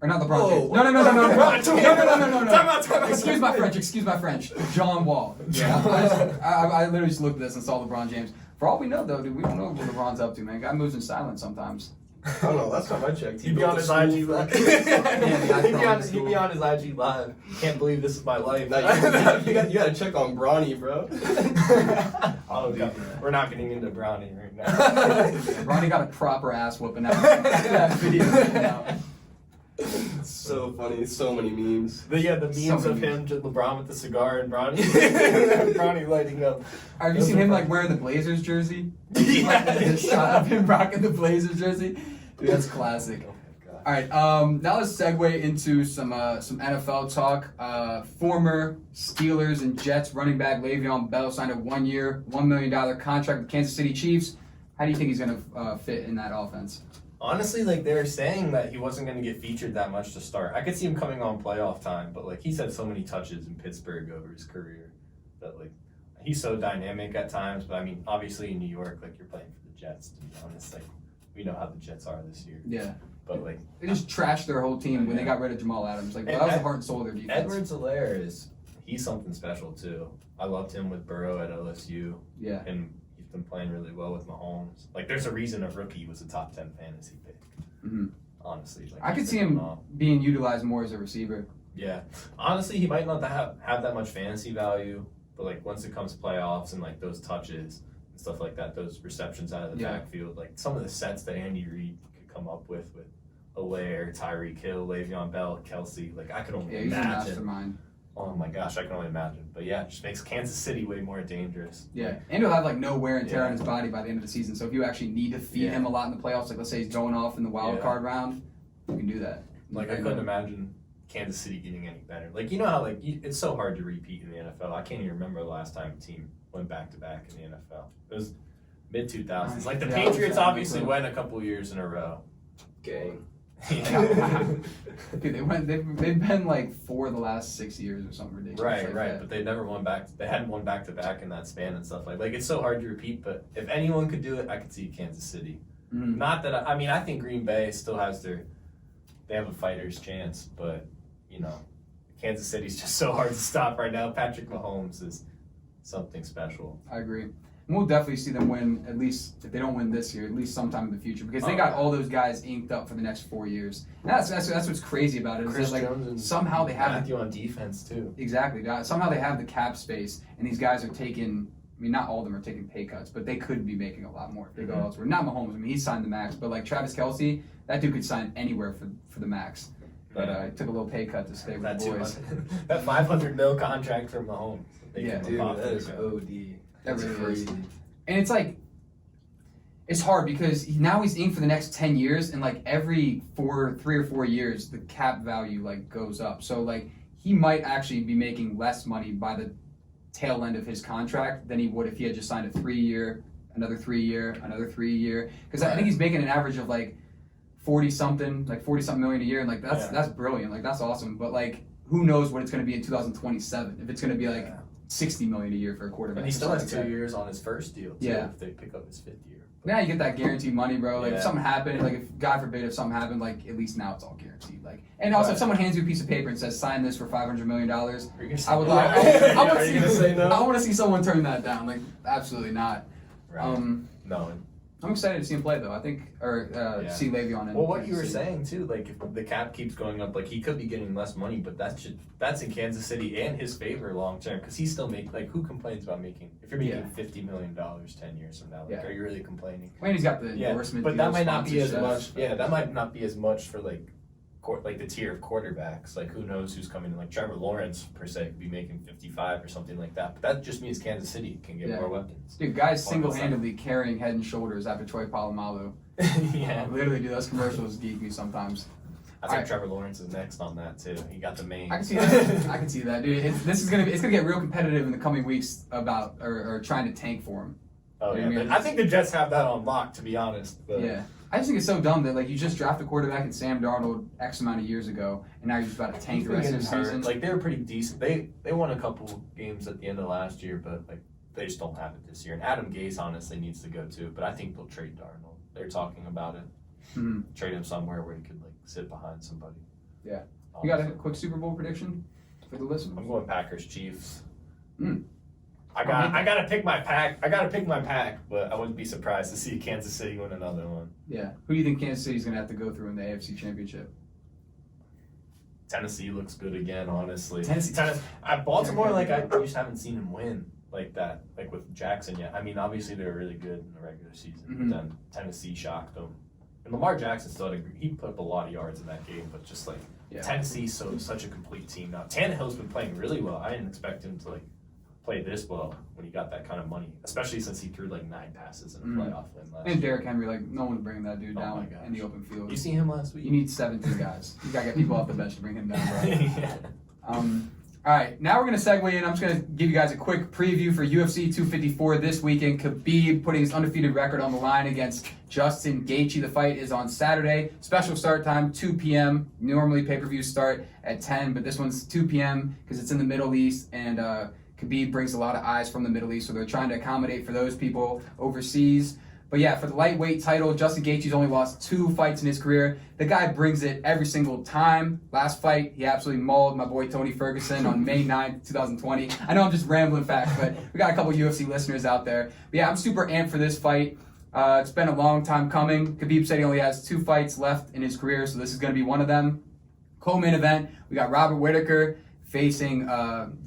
Or not LeBron James. No. Excuse my French. John Wall. Yeah. I literally just looked at this and saw LeBron James. For all we know, though, dude, we don't know what LeBron's up to, man. Guy moves in silence sometimes. I don't know. Last time I checked, He'd be on his IG live. He'd be on his IG live. Can't believe this is my life. No, you gotta check on Bronny, bro. Oh, God. We're not getting into Bronny right now. Bronny got a proper ass whooping out that video. It's so funny. So many memes. The memes of him, just LeBron with the cigar and Bronny, Bronny lighting up. Have you seen him like wearing the Blazers jersey? Like the shot of him rocking the Blazers jersey. Dude, that's classic. Oh, all right, now let's segue into some NFL talk. Former Steelers and Jets running back Le'Veon Bell signed a 1-year, $1 million contract with Kansas City Chiefs. How do you think he's going to fit in that offense? Honestly, like they were saying that he wasn't going to get featured that much to start. I could see him coming on playoff time, but like he's had so many touches in Pittsburgh over his career that like he's so dynamic at times. But I mean, obviously in New York, like you're playing for the Jets. To be honest, like we know how the Jets are this year. Yeah. But like they just trashed their whole team when they got rid of Jamal Adams. Like that was the heart and soul of their defense. Edwards-Helaire he's something special too. I loved him with Burrow at LSU. Yeah. And he's been playing really well with Mahomes. Like there's a reason a rookie was a top 10 fantasy pick. Mm-hmm. Honestly, like I could see him being utilized more as a receiver. Yeah. Honestly, he might not have that much fantasy value, but like once it comes to playoffs and like those touches and stuff like that, those receptions out of the backfield, like some of the sets that Andy Reid could come up with Helaire, Tyreek Hill, Le'Veon Bell, Kelsey, like I could only he's a imagine. mastermind. Oh my gosh, I can only imagine. But yeah, it just makes Kansas City way more dangerous. Yeah, and he'll have like no wear and tear on his body by the end of the season. So if you actually need to feed him a lot in the playoffs, like let's say he's going off in the wild card round, you can do that. Like I couldn't imagine Kansas City getting any better. Like you know how like it's so hard to repeat in the NFL. I can't even remember the last time a team went back to back in the NFL. It was mid 2000s. Like the Patriots obviously went a couple years in a row. Gang. Dude, they've been like 4 of the last 6 years or something ridiculous. Right. That. But they never won back. They hadn't won back to back in that span and stuff like it's so hard to repeat. But if anyone could do it, I could see Kansas City. Mm-hmm. Not that I think Green Bay still has they have a fighter's chance, but you know, Kansas City's just so hard to stop right now. Patrick Mahomes is something special. I agree. And we'll definitely see them win, at least if they don't win this year, at least sometime in the future, because they got all those guys inked up for the next 4 years. And that's what's crazy about it. Chris is that, Jones and somehow they have Matthew on defense too. Exactly. Somehow they have the cap space, and these guys are taking. I mean, not all of them are taking pay cuts, but they could be making a lot more if they go elsewhere. Not Mahomes. I mean, he signed the max, but like Travis Kelce, that dude could sign anywhere for the max. But he took a little pay cut to stay with That the boys. that $500 million contract for Mahomes. Yeah, dude, that is OD. That's really crazy. And it's like, it's hard because now he's inked for the next 10 years, and like every 3 or 4 years, the cap value like goes up. So like he might actually be making less money by the tail end of his contract than he would if he had just signed a 3-year, another 3-year, another 3-year. Because I think he's making an average of like 40 something million a year, and like that's brilliant. Like that's awesome. But like who knows what it's going to be in 2027? If it's going to be like 60 million a year for a quarterback. And he still has like 2 years on his first deal too, if they pick up his 5th year. Now you get that guaranteed money, bro. Like if Yeah. something happened, like if God forbid if something happened, like at least now it's all guaranteed. Like and also if someone hands you a piece of paper and says sign this for $500 million, I would like I want to see someone turn that down. Like absolutely not. Right. No. I'm excited to see him play though. I think see Le'Veon. Well, what you were saying too, like if the cap keeps going up, like he could be getting less money, but that's in Kansas City and his favor long term because he still who complains about making if you're making $50 million 10 years from now? Like, are you really complaining? I mean, he's got the endorsement, but that might not be as sponsorships. much. Yeah, that might not be as much for like the tier of quarterbacks. Like who knows who's coming in? Like Trevor Lawrence per se could be making 55 or something like that. But that just means Kansas City can get more weapons. Dude, guys single-handedly carrying Head and Shoulders after Troy Polamalu. Yeah, literally, dude, those commercials geek me sometimes. I think Trevor Lawrence is next on that too. He got the main. I can see that. I can see that, dude. It's gonna get real competitive in the coming weeks about or trying to tank for him. Oh yeah, I think the Jets have that on lock, to be honest. But. Yeah. I just think it's so dumb that like you just drafted a quarterback in Sam Darnold X amount of years ago, and now you're just about to tank the rest of the season. Like they were pretty decent. They won a couple games at the end of last year, but like they just don't have it this year. And Adam Gase honestly needs to go too, but I think they'll trade Darnold. They're talking about it. Mm-hmm. Trade him somewhere where he could like sit behind somebody. Yeah. You got a quick Super Bowl prediction for the listeners? I'm going Packers Chiefs. Mm. I gotta pick my pack. But I wouldn't be surprised to see Kansas City win another one. Yeah. Who do you think Kansas City's gonna have to go through in the AFC Championship? Tennessee looks good again, honestly. Tennessee. Baltimore, like I just haven't seen him win like that, like with Jackson yet. I mean, obviously they were really good in the regular season, but then Tennessee shocked them. And Lamar Jackson still he put up a lot of yards in that game, but just like Tennessee's such a complete team now. Tannehill's been playing really well. I didn't expect him to like play this well when he got that kind of money, especially since he threw like 9 passes in a playoff win last year. And Derrick Henry, like no one's bringing that dude down in the open field. You see him last week? You need 17 guys. You gotta get people off the bench to bring him down, bro. Yeah. All right, now we're gonna segue in. I'm just gonna give you guys a quick preview for UFC 254 this weekend. Khabib putting his undefeated record on the line against Justin Gaethje. The fight is on Saturday. Special start time 2 p.m. Normally pay-per-views start at 10, but this one's 2 p.m. because it's in the Middle East and Khabib brings a lot of eyes from the Middle East, so they're trying to accommodate for those people overseas. But yeah, for the lightweight title, Justin Gaethje's only lost 2 fights in his career. The guy brings it every single time. Last fight, he absolutely mauled my boy Tony Ferguson on May 9th, 2020. I know I'm just rambling facts, but we got a couple UFC listeners out there. But yeah, I'm super amped for this fight. It's been a long time coming. Khabib said he only has 2 fights left in his career, so this is going to be one of them. Co-main event, we got Robert Whittaker facing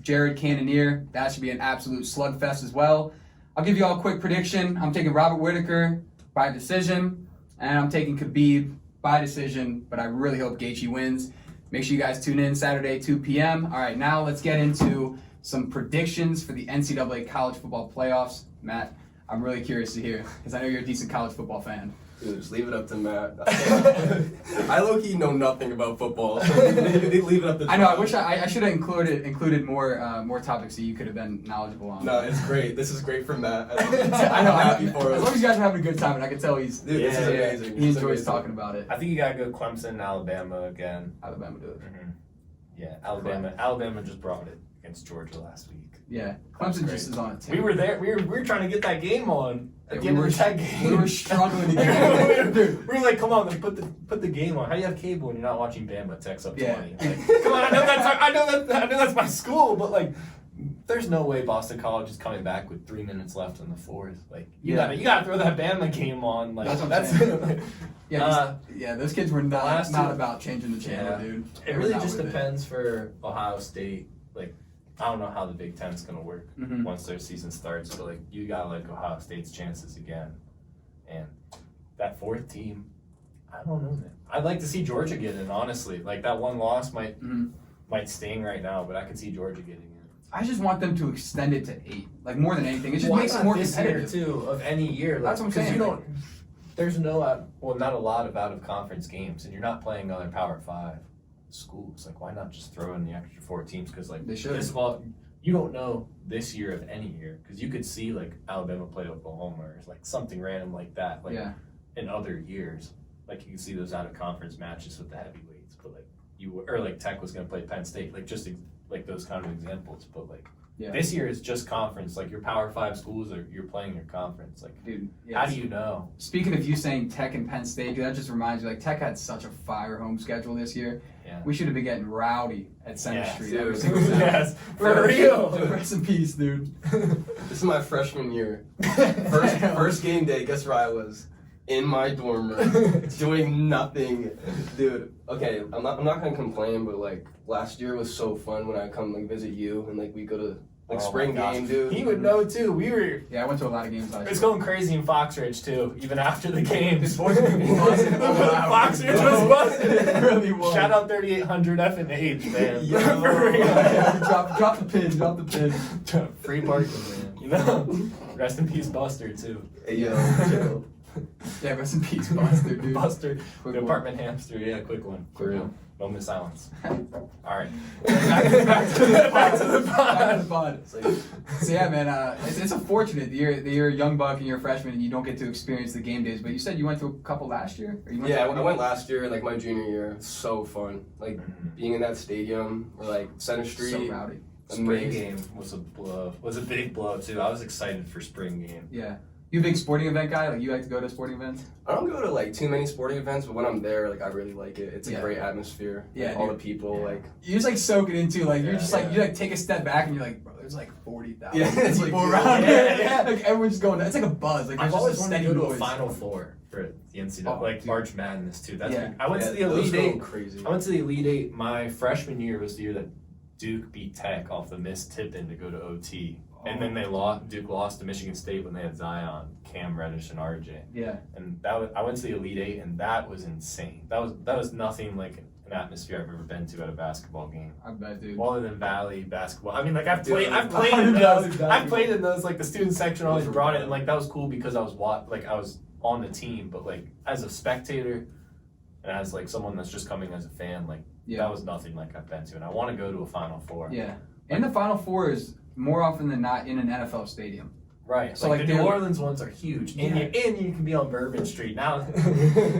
Jared Cannonier. That should be an absolute slugfest as well. I'll give you all a quick prediction. I'm taking Robert Whittaker by decision, and I'm taking Khabib by decision, but I really hope Gaethje wins. Make sure you guys tune in Saturday, 2 p.m. All right, now let's get into some predictions for the NCAA college football playoffs. Matt, I'm really curious to hear, because I know you're a decent college football fan. Dude, just leave it up to Matt. I low-key know nothing about football. So leave it up to I know. I wish I should have included more topics that you could have been knowledgeable on. No, it's great. This is great for Matt. I know. As long as you guys are having a good time, and I can tell Dude, this is amazing. He enjoys talking about it. I think you gotta go Clemson and Alabama again. Alabama do it. Mm-hmm. Yeah, Alabama just brought it against Georgia last week. Yeah, Clemson just is on a tear. We were there. We were trying to get that game on. We were struggling to get it. We were like, come on, put the game on. How do you have cable when you're not watching Bama? Text up 20. Yeah. Like, come on, I know that's my school, but like, there's no way Boston College is coming back with 3 minutes left in the fourth. Like, you gotta throw that Bama game on. Like, that's those kids were not about changing the channel, dude. It really just depends for Ohio State. Like, I don't know how the Big Ten's gonna work once their season starts, but like you gotta like Ohio State's chances again. And that 4th team, I don't know, man. I'd like to see Georgia get in, honestly. Like that one loss might sting right now, but I could see Georgia getting in. I just want them to extend it to 8, like more than anything. It just makes it more competitive too. Of any year, like, that's what I'm saying. You don't. There's no not a lot of out of conference games, and you're not playing other Power 5 schools. Like, why not just throw in the extra 4 teams? Because like they should. This fall, you don't know this year of any year, because you could see like Alabama play Oklahoma or like something random like that. Like in other years, like you can see those out of conference matches with the heavyweights, but like or like Tech was gonna play Penn State, like just like those kind of examples. But like this year is just conference, like your Power 5 schools you're playing your conference. Like, dude, how do you know? Speaking of you saying Tech and Penn State, dude, that just reminds me, like Tech had such a fire home schedule this year. Yeah. We should have been getting rowdy at Center Street every dude. single Saturday. Yes, for real. Rest in peace, dude. This is my freshman year. First game day, guess where I was? In my dorm room, doing nothing. Dude, okay, I'm not gonna complain, but like last year was so fun when I come like visit you and like we go to like spring game, dude. He would know too. We were. Yeah, I went to a lot of games last year. It's going crazy in Fox Ridge too, even after the games. Fox Ridge was busted. It really was. Shout out 3800 F and H, man. Yo, drop the pin, drop the pin. Free parking, man. You know. Rest in peace, Buster too. Hey, yo. Yeah, rest in peace, Buster, dude. Buster, Quick the one. apartment hamster. Yeah, quick one. For real. Moment of silence. All right. Back to the pod. pod. So yeah, man, it's unfortunate that you're a young buck and you're a freshman and you don't get to experience the game days. But you said you went to a couple last year? Or you went Yeah, to I went last year, like my junior year. So fun. Like being in that stadium or like Center Street. So rowdy. Spring game was a blow. Was a big blow too. I was excited for spring game. Yeah. You a big sporting event guy? Like you like to go to sporting events? I don't go to like too many sporting events, but when I'm there, like I really like it. It's a Yeah. great atmosphere. Yeah, Like, all dude. the people, Yeah. like You just like soak it into like you're Yeah, just like you like take a step back and you're like, bro, there's like 40,000 Yeah, it's like- people around yeah, here. yeah. Like everyone's just going. It's like a buzz. Like I've there's always just a wanted steady to go to a noise. Final Four for the NCAA, Oh, like dude. March Madness too. That's Yeah. I went to the those Elite go Eight. crazy. I went to the Elite Eight. My freshman year was the year that Duke beat Tech off the missed tip-in to go to OT. And then Duke lost to Michigan State when they had Zion, Cam Reddish, and RJ. Yeah. And I went to the Elite Eight, and that was insane. That was nothing like an atmosphere I've ever been to at a basketball game. I bet, dude. Other than Valley basketball. I mean, like I've Dude, played Valley in those. basketball. I've played in those. Like the student section always Those are brought it, bad. and like that was cool because I was I was on the team. But like as a spectator, and as like someone that's just coming as a fan, like that was nothing like I've been to, and I want to go to a Final Four. Yeah. And the Final Four is more often than not in an NFL stadium. Right. So, like like, the New they're- Orleans ones are huge, and Yeah. you can be on Bourbon Street now. I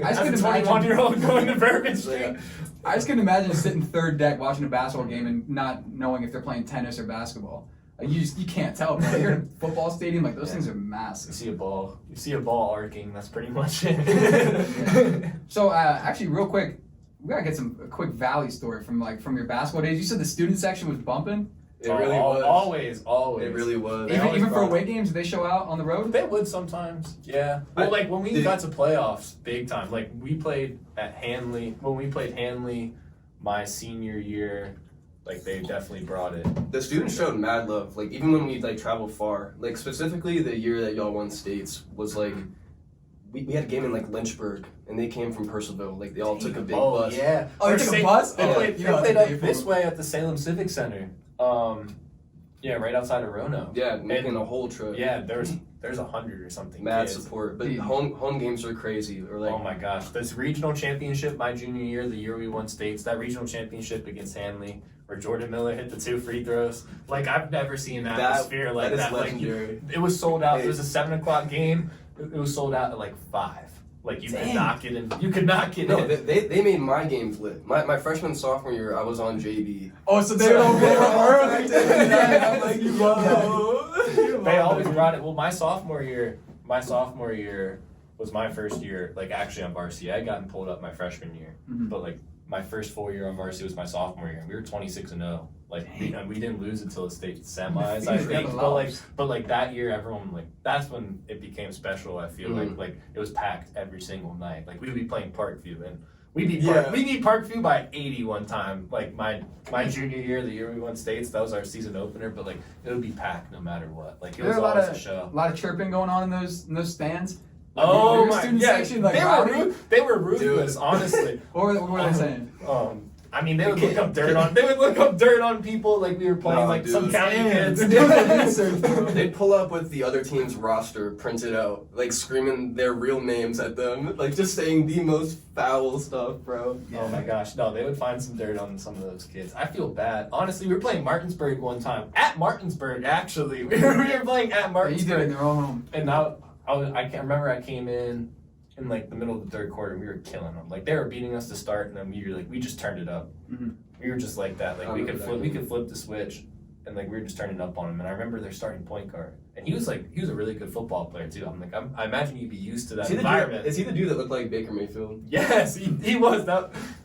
As just a can 21-year-old going to Bourbon Street. Yeah. I just can imagine sitting third deck watching a basketball game and not knowing if they're playing tennis or basketball. Like, you can't tell. Bro. You're in a football stadium, like those things are You massive. see a ball arcing. That's pretty much it. So actually, real quick, we gotta get a quick Valley story from your basketball days. You said the student section was bumping. It really was. Always. It really was. Even for away games, did they show out on the road? They would sometimes, yeah. Well, like when we got to playoffs, big time. Like we played at Hanley. When we played Hanley, my senior year, like they definitely brought it. The students showed mad love. Like even when we like traveled far, like specifically the year that y'all won states was like we had a game in like Lynchburg and they came from Purcellville. Like they all took a big bus. Yeah. Oh, they took a bus? They Oh, played, you they know, played that's up a this way at the Salem Civic Center. Yeah, right outside of Roanoke. Yeah, making a whole trip. Yeah, there's 100 or something. Mad kids. support. But Dude. home games are crazy. Or like Oh my gosh, this regional championship my junior year, the year we won states, that regional championship against Hanley, where Jordan Miller hit the 2 free throws. Like I've never seen an atmosphere like that is that. Like legendary. it was sold out. Hey. It was a 7:00 game. It was sold out at like 5. Like you could Dang. not get in. You could not get No, in. they made my games lit. My freshman sophomore year, I was on JV. Oh, so they were early. I'm like, you They always brought it. Well, my sophomore year was my first year, like actually on varsity. I had gotten pulled up my freshman year, Mhm. but like my first full year on varsity was my sophomore year. We were 26-0. Like we didn't lose until the state semis, I think. But like that year, everyone like that's when it became special. I feel like it was packed every single night. Like we would be playing Parkview and. We beat Parkview by 80 one time. Like my junior year, the year we won states, that was our season opener. But like it would be packed no matter what. Like it There was were always a show. A lot of chirping going on in those stands. Oh Your my! student Yeah, section, like, they rowdy? were ruthless. Honestly, What were they saying? I mean, they would look up dirt on. They would look up dirt on people like we were playing No, like dude. some county kids. They'd pull up with the other team's roster printed out, like screaming their real names at them, like just saying the most foul stuff, bro. Oh my gosh, no, they would find some dirt on some of those kids. I feel bad. Honestly, we were playing Martinsburg one time. At Martinsburg, actually. We were playing at Yeah, you did it in Martinsburg. their own home. And now, I can't remember, I came in in like the middle of the third quarter, we were killing them. Like they were beating us to start, and then we just turned it up. Mhm. We were just like that. Like I we remember that could game. flip the switch, and like we were just turning up on him. And I remember their starting point guard, and he was a really good football player too. I'm like, I imagine he'd be used to that environment. Is he the dude that looked like Baker Mayfield? Yes, he was.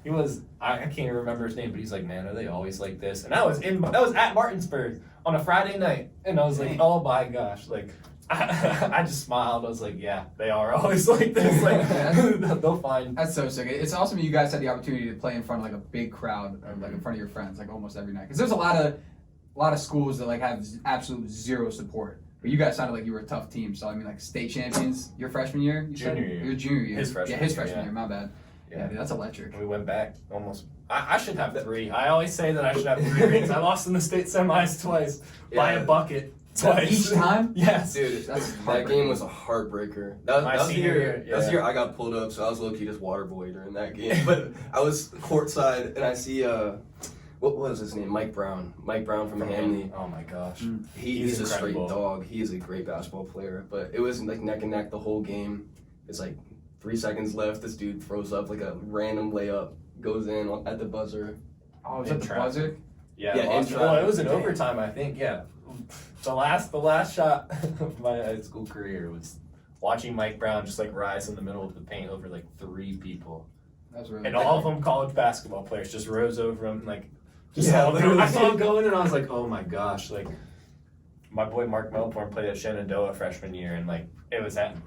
He was. I can't even remember his name, but he's like, man, are they always like this? And that was at Martinsburg on a Friday night, and I was like, oh my gosh, like. I just smiled. I was like, yeah, they are always like this. Like, they'll find. That's so sick. It's awesome you guys had the opportunity to play in front of like a big crowd, or like in front of your friends, like almost every night. Because there's a lot of schools that like have absolute zero support. But you guys sounded like you were a tough team. So I mean, like state champions your freshman year. Junior year. Your junior year. His freshman his year, freshman yeah. year. My bad. Yeah, dude, that's electric. We went back almost. I should have 3. I always say that I should have 3 rings. I lost in the state semis twice by a bucket. Twice. Each time? Yes. Dude, That's that game was a heartbreaker. That was the year. That was the year I got pulled up, so I was low-key just water boy during that game. But I was courtside, and I see what was his name? Mike Brown. Mike Brown from Hamley. Oh my gosh. He's a straight incredible. dog. He is a great basketball player. But it was like neck and neck the whole game. It's like 3 seconds left. This dude throws up like a random layup, goes in at the buzzer. Oh, was that the buzzer? Yeah, Yeah, well, it was in overtime, I think. Yeah. The last shot of my high school career was watching Mike Brown just like rise in the middle of the paint over like 3 people, That was really and all of them college basketball players just rose over him like. Literally. I saw him going, and I was like, oh my gosh, like. My boy Mark Melbourne played at Shenandoah freshman year, and like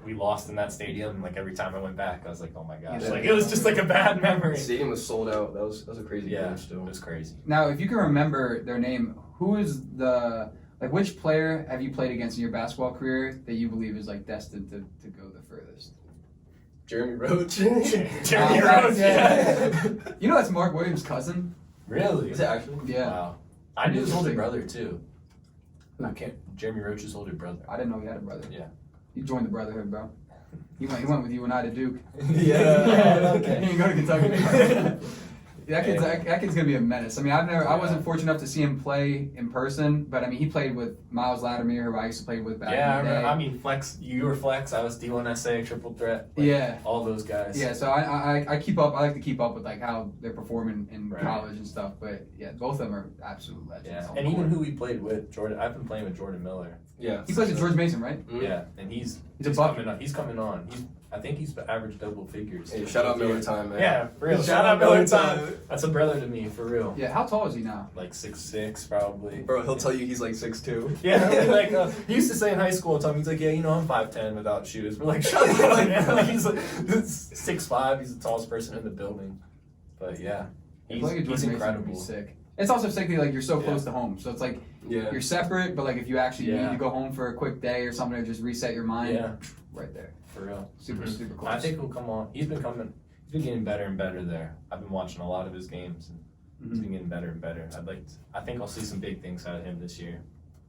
we lost in that stadium. And like every time I went back, I was like, oh my gosh, like it was just like a bad memory. The stadium was sold out. That was a crazy game It still. was crazy. Now, if you can remember their name, who is which player have you played against in your basketball career that you believe is like destined to go the furthest? Jeremy Roach. Jeremy Roach, yeah. You know that's Mark Williams' cousin? Really? Is it actually? Yeah. Wow. I knew his older brother too. Jeremy Roach's older brother. I didn't know he had a brother. Yeah. He joined the brotherhood, bro. He went with you and I to Duke. Yeah. He didn't go to Kentucky. That kid's gonna be a menace. I mean, I wasn't fortunate enough to see him play in person, but I mean, he played with Miles Latimer, who I used to play with back in the day. I mean, Flex. You were Flex. I was D1SA, triple threat. Like, Yeah. all those guys. Yeah, so I keep up. I like to keep up with like how they're performing in Right. college and stuff. But yeah, both of them are absolute legends. Yeah, on and the even court. who we played with, Jordan. I've been playing with Jordan Miller. Yeah. He plays with George Mason, right? Mhm. Yeah, and he's a bucket. coming on. He's coming on. I think he's averaged double figures. Hey, shout out Miller time, man. Yeah, for real. Shout out Miller time. That's a brother to me, for real. Yeah. How tall is he now? Like 6'6", probably. Bro, he'll tell you he's like 6'2". Yeah, like he used to say in high school, he's like, yeah, you know, I'm 5'10" without shoes. We're like, shut up, man. Like, he's like 6'5". He's the tallest person in the building. But yeah, he's Playing with George Mason would be incredible. sick. It's also sick that like you're so Yeah. close to home, so it's like Yeah. you're separate, but like if you actually Yeah. need to go home for a quick day or something to just reset your mind, Yeah, right there, for real. super Mhm. super close. I think he'll come on. He's been getting better and better there. I've been watching a lot of his games, and he's Mhm. been getting better and better. I think I'll see some big things out of him this year.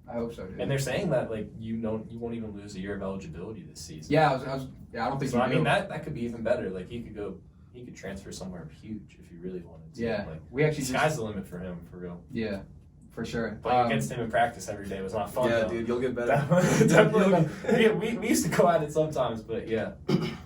I hope so, dude. And they're saying that like you won't even lose a year of eligibility this season. Yeah, I don't think So you I mean do. that could be even better. Like he could transfer somewhere huge if he really wanted to. Yeah, Like we actually sky's the limit for him, for real. yeah, for sure. Playing against him in practice every day was not fun. Yeah, though. dude, you'll get better. Definitely. We used to go at it sometimes, but yeah.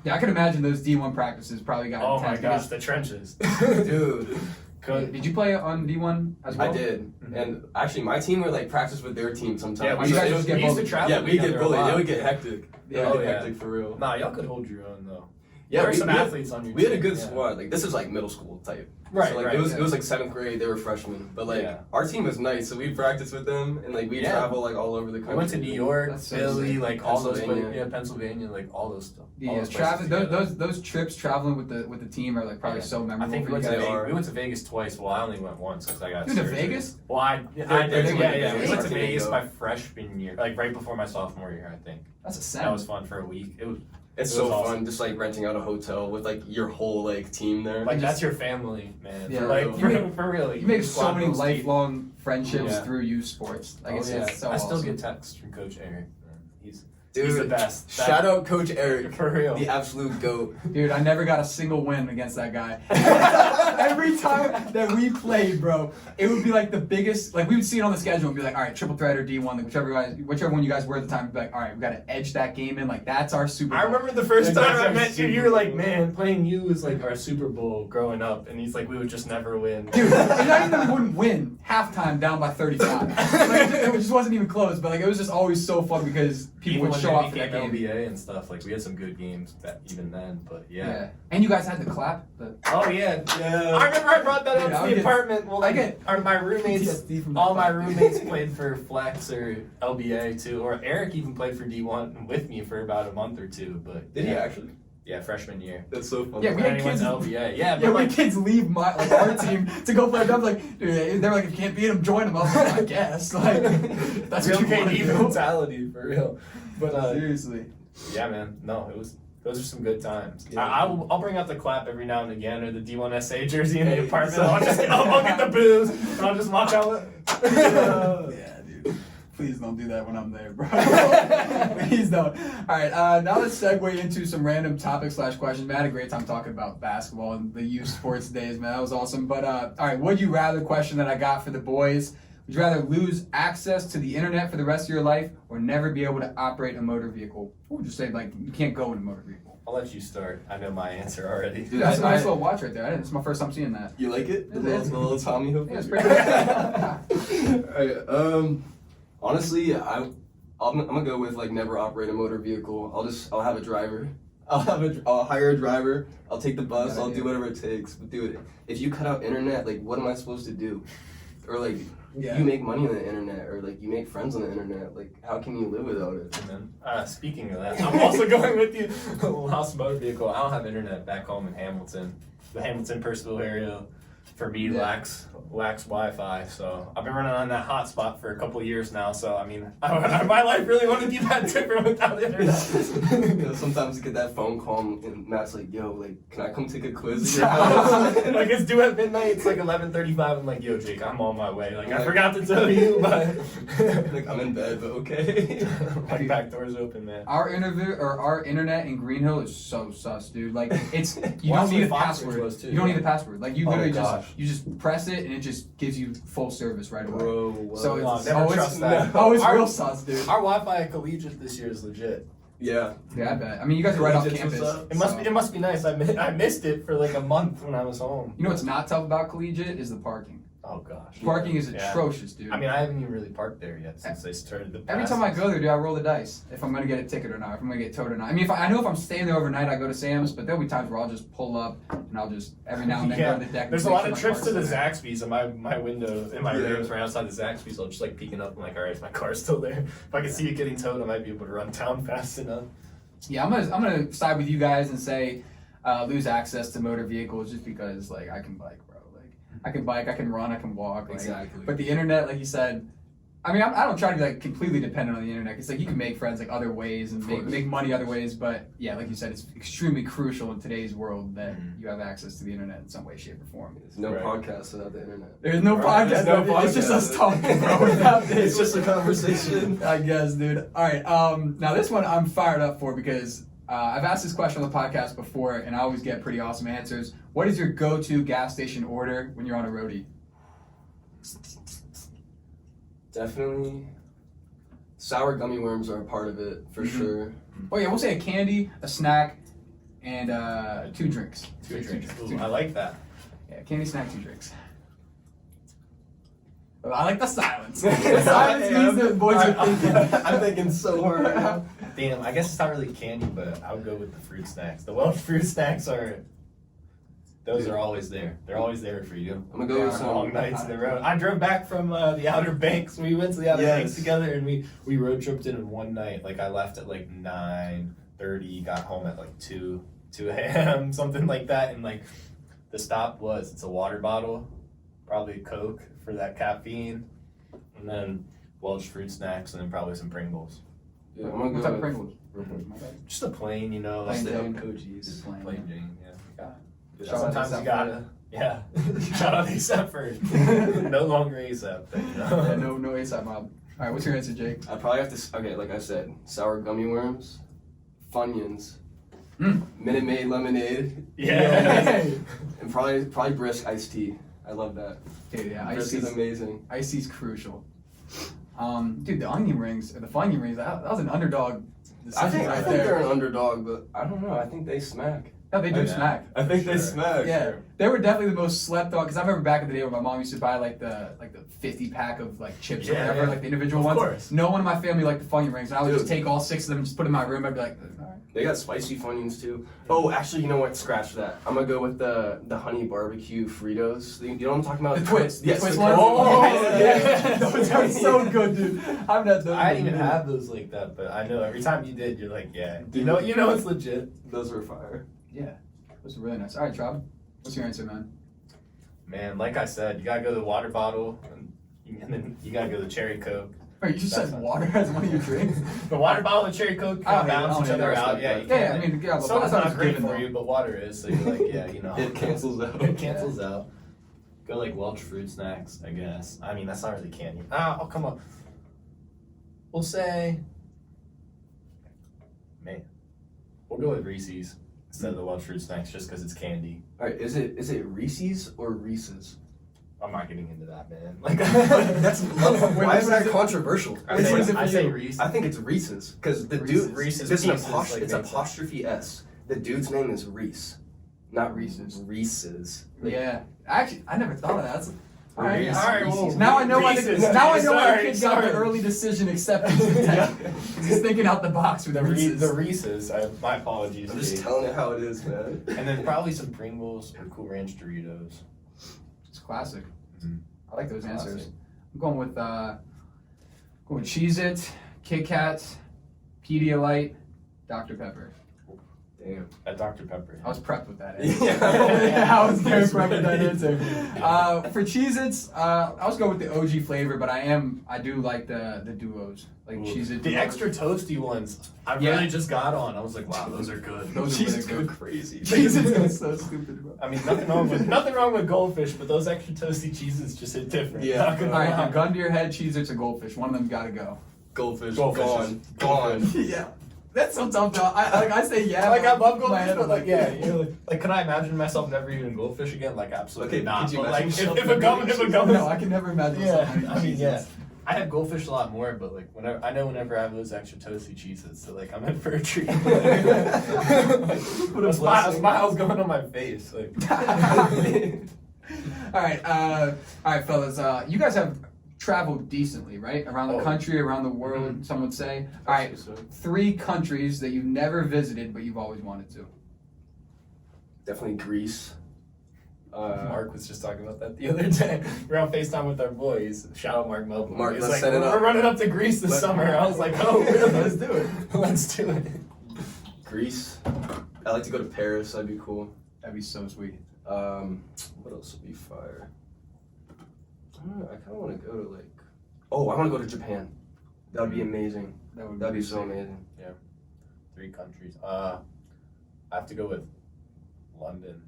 Yeah, I can imagine those D1 practices probably got Oh my intense gosh, the trenches. Dude, because- Good. Did you play on D1 as well? I did. Mhm. And actually, my team would like practice with their team sometimes. Yeah, you guys just get we used to bullied. travel. Yeah, we get together a bullied. lot. It would get hectic. Yeah. It would Oh, get yeah. hectic for real. Nah, y'all could hold your own though. Yeah, there were we- some we had- athletes on your We had a team, good yeah. squad. Like this is like middle school type. Right, So like right. it was yeah. it was like 7th grade. They were freshmen, but like Yeah. our team was nice, so we'd practice with them, and like we'd Yeah. travel like all over the country. We went to New York, That's so Philly, sick. like all those places. Pennsylvania. Yeah, Pennsylvania, like all those stuff. all Yeah, those places together. those trips traveling with the team are like probably Yeah. so memorable. I think for we you went, guys. are. we went to Vegas twice. Well, I only went once because I got You went to surgery. Vegas? Well, I did. They're Yeah, doing yeah. it. We went to They're Vegas doing my freshman year, like right before my sophomore year, I think. That's a That sound. was fun for a week. It was It's It was so awesome. fun, just like renting out a hotel with like your whole like team there. like just- that's your family, man. Yeah, For, like you for, make- for real. You make so squad many goes deep. lifelong friendships Yeah. through youth sports. Like Oh, it's yeah. so I still awesome. get texts from Coach Eric. Man. Dude, He's the best. Shout out Coach Eric. For real. The absolute GOAT. Dude, I never got a single win against that guy. Every time that we played, bro, it would be like the biggest. Like we would see it on the schedule and be like, all right, triple threat or D1, like whichever one you guys were at the time. We'd be like, all right, we got to edge that game in. Like that's our Super Bowl. I remember the first Like, time that's I our met you, Super you were like, Bowl. man, playing you was like our Super Bowl growing up, and he's like, we would just never win. Dude, and not even wouldn't win halftime down by 35. Like, it just wasn't even close. But like it was just always so fun because people Even would when show they up for that became game. LBA and stuff, like we had some good games even then, but yeah. And you guys had the clap. Oh yeah. I remember I brought that up Dude, I to would the get- apartment. Well, I like, get my roommates, PTSD from that all my clap. roommates played for Flex or LBA too, or Eric even played for D1 with me for about a month or two. But Did he actually? Yeah, freshman year. That's so funny. Yeah, we had And he went kids. to LBA. Yeah, Yeah, but when like, kids leave our team to go play dubs, like, dude, they're like, if you can't beat them, join them. I was like, I guess. Like, that's real what you want to KD do. mentality for real. But Seriously. yeah, man, no, those are some good times. Yeah. I'll bring out the clap every now and again, or the D1SA jersey in the apartment. I'll get the booze, and I'll just walk out. Yeah, dude. Please don't do that when I'm there, bro. Please don't. All right, now let's segue into some random topics / questions. Man, I had a great time talking about basketball and the youth sports days, man. That was awesome. But, all right, would you rather question that I got for the boys? Would you rather lose access to the internet for the rest of your life or never be able to operate a motor vehicle? Or just say, like, you can't go in a motor vehicle? I'll let you start. I know my answer already. Dude, That's a nice I- little watch right there. It's my first time seeing that. You like it? The It's- little Tommy hook? Yeah, it's pretty good. Alright, honestly, I'm gonna go with like never operate a motor vehicle. I'll have a driver. I'll hire a driver. I'll take the bus. Good I'll idea. do whatever it takes. But dude, if you cut out internet, like what am I supposed to do? Or like Yeah. you make money on the internet, or like you make friends on the internet. Like how can you live without it? And then, speaking of that, I'm also going with you. Lost motor vehicle. I don't have internet back home in Hamilton. The Hamilton Percival area, for me, Yeah. lacks Wi-Fi. So I've been running on that hotspot for a couple of years now. So I mean, my life really wouldn't be that different without internet. You know, sometimes you get that phone call and Matt's like, "Yo, like, can I come take a quiz?" at your house?" Like it's due at midnight. It's like 11:35. I'm like, yo, Jake, I'm on my way. Like I forgot to tell you, but Like I'm in bed, but okay. my back door's open, man. Our internet in Green Hill is so sus, dude. Like it's you Well, don't need a that's what Foxborough password. was too, You don't yeah. need a password. Like you Oh, literally gosh. you just press it and it just gives you full service right away. Bro, So Wow, it's never always trust that. always Our- real sus, dude. Our Wi-Fi at Collegiate this year is legit. yeah. Yeah, I bet. I mean, you guys are right off Collegiate campus. was up. It must be nice. I missed it for like a month when I was home. You know what's not tough about Collegiate is the parking. Oh gosh. Parking is Yeah. atrocious, dude. I mean, I haven't even really parked there yet since they started the. Every time I go there, dude, I roll the dice if I'm gonna get a ticket or not, if I'm gonna get towed or not. I mean, I know if I'm staying there overnight, I go to Sam's, but there'll be times where I'll just pull up and I'll just every now and then go to the deck. and There's a make lot sure of my trips car's to the there. Zaxby's and my window in my Yeah. room's right outside the Zaxby's. I'll just like peeking up. I'm like, all right, is my car still there? If I can see it getting towed, I might be able to run down fast enough. Yeah, I'm gonna side with you guys and say lose access to motor vehicles just because like I can bike, bro. Like I can bike, I can run, I can walk. Like, Exactly. But the internet, like you said, I mean, I don't try to be like completely dependent on the internet. It's like you can make friends like other ways and make money other ways. But yeah, like you said, it's extremely crucial in today's world that you have access to the internet in some way, shape, or form. There's no Right. podcast without the internet. There's no Right, podcast. there's no It's just podcast. us talking, bro. Without this. It's just a conversation. I guess, dude. All right. Now this one I'm fired up for because I've asked this question on the podcast before, and I always get pretty awesome answers. What is your go-to gas station order when you're on a roadie? Definitely. Sour gummy worms are a part of it, for Mhm. sure. Oh yeah, we'll say a candy, a snack, and 2 drinks. Two drinks. Two Ooh, drinks. I like that. Yeah, candy, snack, 2 drinks. Well, I like the silence. The silence means the boys are thinking. I'm thinking so hard right now. Damn, I guess it's not really candy, but I would go with the fruit snacks. The Welch fruit snacks those are always there. They're always there for you. I'm gonna go with Yeah, Long some. nights in the road. I drove back from the Outer Banks. We went to the Outer Banks Yes. together, and we road tripped in one night. Like I left at like 9:30, got home at like 2 a.m. something like that. And like the stop it's a water bottle, probably a Coke for that caffeine, and then Welch fruit snacks, and then probably some Pringles. Yeah, I'm gonna What go type of with Pringles? My bad. Just a plain, Plain like stay Jane. up Koji's. Plain. plain Jane. Yeah. Yeah. Shout out Sometimes to you gotta. Yeah. Shout out ASAP for no longer ASAP. But, you know. Yeah, no ASAP mob. All right, what's your answer, Jake? I probably have to. Okay, like I said, sour gummy worms, Funyuns, Mm. Minute Maid lemonade, Yeah. and probably brisk iced tea. I love that. Dude, yeah, Brisk is amazing. Iced tea's crucial. Dude, the onion rings, the Funyun rings, that was an underdog I decision think right they're there. an underdog, but I don't know. I think they smack. No, they do Yeah. smack. I think Sure. they smack. Yeah, they were definitely the most slept on. Because I remember back in the day when my mom used to buy like the 50 pack of like chips or Yeah, whatever, yeah. like the individual Of ones. course. No one in my family liked the Funyun rings, and I would just Dude. take all 6 of them, and just put them in my room. I'd be like, all right. They got spicy Funyuns too. Oh, actually, you know what? Scratch that. I'm gonna go with the honey barbecue Fritos. You know what I'm talking about? The twist, Yes, the twist the ones. Oh, yeah, those are so good, dude. I've had those. I didn't even have those like that, but I know every time you did, you're like, yeah, Dude. you know it's legit. Those were fire. Yeah, those are really nice. All right, Traub, what's your answer, man? Man, like I said, you gotta go to the water bottle, and then you gotta go to the cherry coke. Oh, you just said water as one of your drinks. The water bottle and cherry coke I don't kind of balance need each other it. out. Yeah, you Yeah, can't. I mean, yeah, but Soda's I thought it not was great given, for though. you, but water is. So you're like, yeah, you know. It cancels out. It cancels out. Go like Welch fruit snacks, I guess. I mean, that's not really candy. Oh, come on. We'll say, man, we'll go with Reese's instead of the Welch fruit snacks, just because it's candy. All right, is it Reese's or Reese's? I'm not getting into that, man. Like That's why is that controversial? I Which one is it say, for I say you? Reese. I think it's Reese's because the Reese's. dude Reese's It's an Pieces, like, it's makes apostrophe S. The dude's name is Reese, not Reese's. Reese's. Yeah, actually, I never thought of that. That's, all right, Reese's. All right, well, now I know why Reese's. the kid got Sorry. the early decision acceptance test. He's thinking out the box with The Reese's. Reese's. My apologies. I'm just Jake. telling it how it is, man. And then probably some Pringles or Cool Ranch Doritos. It's classic. Mhm. I like those answers. Classic. I'm going with Cheez-It, Kit Kat, Pedialyte, Dr. Pepper. Damn. At Dr. Pepper. I was prepped with that Yeah. answer. I was very prepped with that answer. For Cheez-Its, I was going with the OG flavor, but I do like the duos, like Cheez-It. The duos. extra toasty ones, I Yeah. really just got on. I was like, wow, those are good. Those are really Cheez-Its good. go crazy. Cheez-Its go so stupid, bro. I mean, nothing wrong with goldfish, but those extra toasty cheeses just hit different. Yeah. Not gonna All right, lie. now, gun to your head, Cheez-Its or Goldfish. One of them gotta go. Goldfish. Goldfish. Gone. Yeah. That's so tough, though. I say yeah. Like, I love but my goldfish, head, but I'm like, yeah, you're like, can I imagine myself never eating goldfish again? Like, absolutely Okay, not. could you But like, imagine if yourself a gum, never if a eating gum, No, I can never imagine myself yeah, eating I mean, Cheez-Its. yeah. I had goldfish a lot more, but like, whenever I have those extra toasty cheeses, so like, I'm in for a treat. Put a a blessing. smile's going on my face. Like, All right, fellas. You guys have traveled decently, right? Around the Oh. country, around the world, some would say. All right, 3 countries that you've never visited but you've always wanted to. Definitely Greece. Mark was just talking about that the other day. We're on FaceTime with our boys. Shout out Mark Melvin. Mark, He's let's like, set it we're up. running up to Greece this summer. I was like, oh, really? Let's do it. Let's do it. Greece. I like to go to Paris. That'd be cool. That'd be so sweet. What else would be fire? I don't know. I kind of want to go to like. Oh, I want to go to Japan. That would be amazing. That That'd be so sick. amazing. 3 countries. I have to go with London.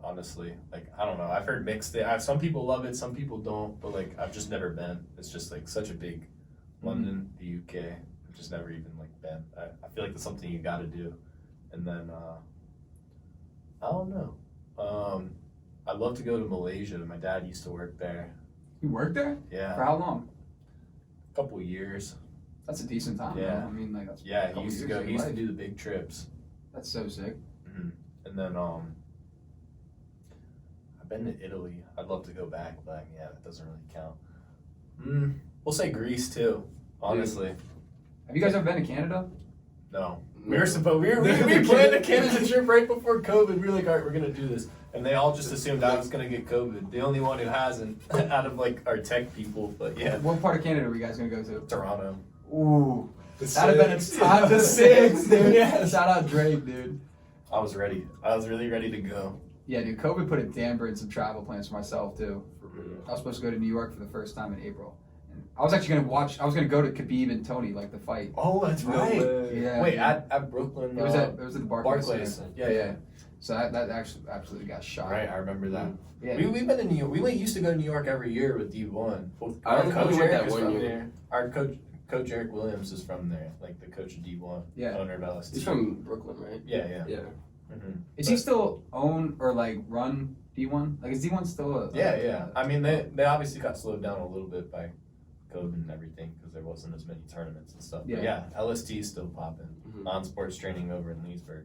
Honestly, like, I don't know. I've heard mixed. Some people love it, some people don't. But like, I've just never been. It's just like such a big London, the UK. I've just never even like been. I feel like that's something you got to do. And then I don't know. I'd love to go to Malaysia. My dad used to work there. You worked there? Yeah, For how long? a couple years. That's a decent time. Yeah. Though. I mean, like that's. a Yeah, couple he used to years go. of He used to life. do the big trips. That's so sick. And then I've been to Italy. I'd love to go back, but I mean, yeah, that doesn't really count. We'll say Greece too. Honestly, Have you guys ever been to Canada? no. We planned a Canada trip right before COVID. We were like, all right, we're gonna do this, and they all just assumed I was gonna get COVID. The only one who hasn't, out of like our tech people. But yeah, What part of Canada were you guys gonna go to? Toronto. Ooh. The That'd have been six. a time to 6, dude. Yeah. Shout out Drake, dude. I was ready. I was really ready to go. Yeah, dude, COVID put a damper in some travel plans for myself, too. I was supposed to go to New York for the first time in April. And I was actually going to go to Khabib and Tony, like, the fight. Oh, that's No right. way. Yeah. Wait, at Brooklyn. It was at the Barclays. Barclays. Center. Yeah. So that actually absolutely got shot. Right, I remember that. Yeah. We've been in New York. We used to go to New York every year with D1. I don't think we went that is one from year. there. Our coach Eric Williams is from there, like the coach of D1, Yeah. owner of LST. He's from Brooklyn, right? Yeah. Yeah. Mm-hmm. Is he still own or like run D1? Like is D1 still a? Yeah. I mean, they obviously got slowed down a little bit by COVID and everything because there wasn't as many tournaments and stuff. But yeah, LST is still popping. Non-sports training over in Leesburg.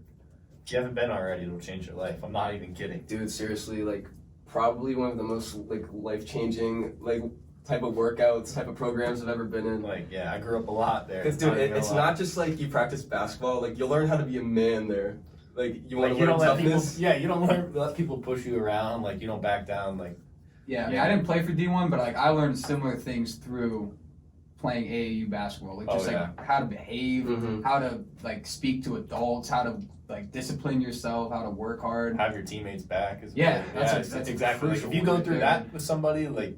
If you haven't been already, it'll change your life. I'm not even kidding. Dude, seriously, like probably one of the most like life-changing like type of workouts, type of programs I've ever been in. Like, yeah, I grew up a lot there. Because dude, it's not just like you practice basketball. Like you learn how to be a man there. Like you want like, to learn don't let people, toughness. you don't let people push you around. Like you don't back down. Like Yeah, I mean, I didn't play for D1, but like I learned similar things through playing AAU basketball. Like just like how to behave, how to like speak to adults, how to like discipline yourself, how to work hard. have your teammates back. That's exactly. Like, if you go through that with somebody, like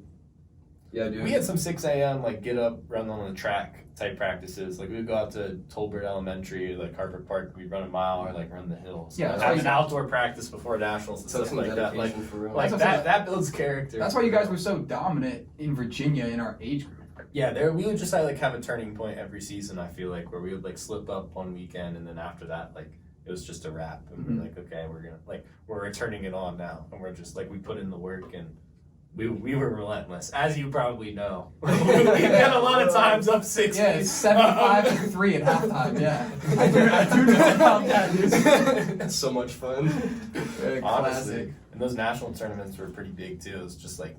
Yeah, dude. we had some 6 a.m. like get up, run on the track type practices. Like we would go out to Tolbert Elementary, like Harper Park. We'd run a mile or like run the hills. Yeah, have an outdoor practice before nationals and So stuff like that. Like for real. that builds character. That's why you guys were so dominant in Virginia in our age group. Yeah, we would just like have a turning point every season. I feel like where we would like slip up one weekend, and then after that, like it was just a wrap. And we're like, okay, we're turning it on now, and we're just like we put in the work, and we were relentless, as you probably know. We had a lot of times up 6. Yeah, it's 75-3 at halftime. Yeah, I do know about that. Dude. It's so much fun. Honestly, Classic. and those national tournaments were pretty big too. It was just like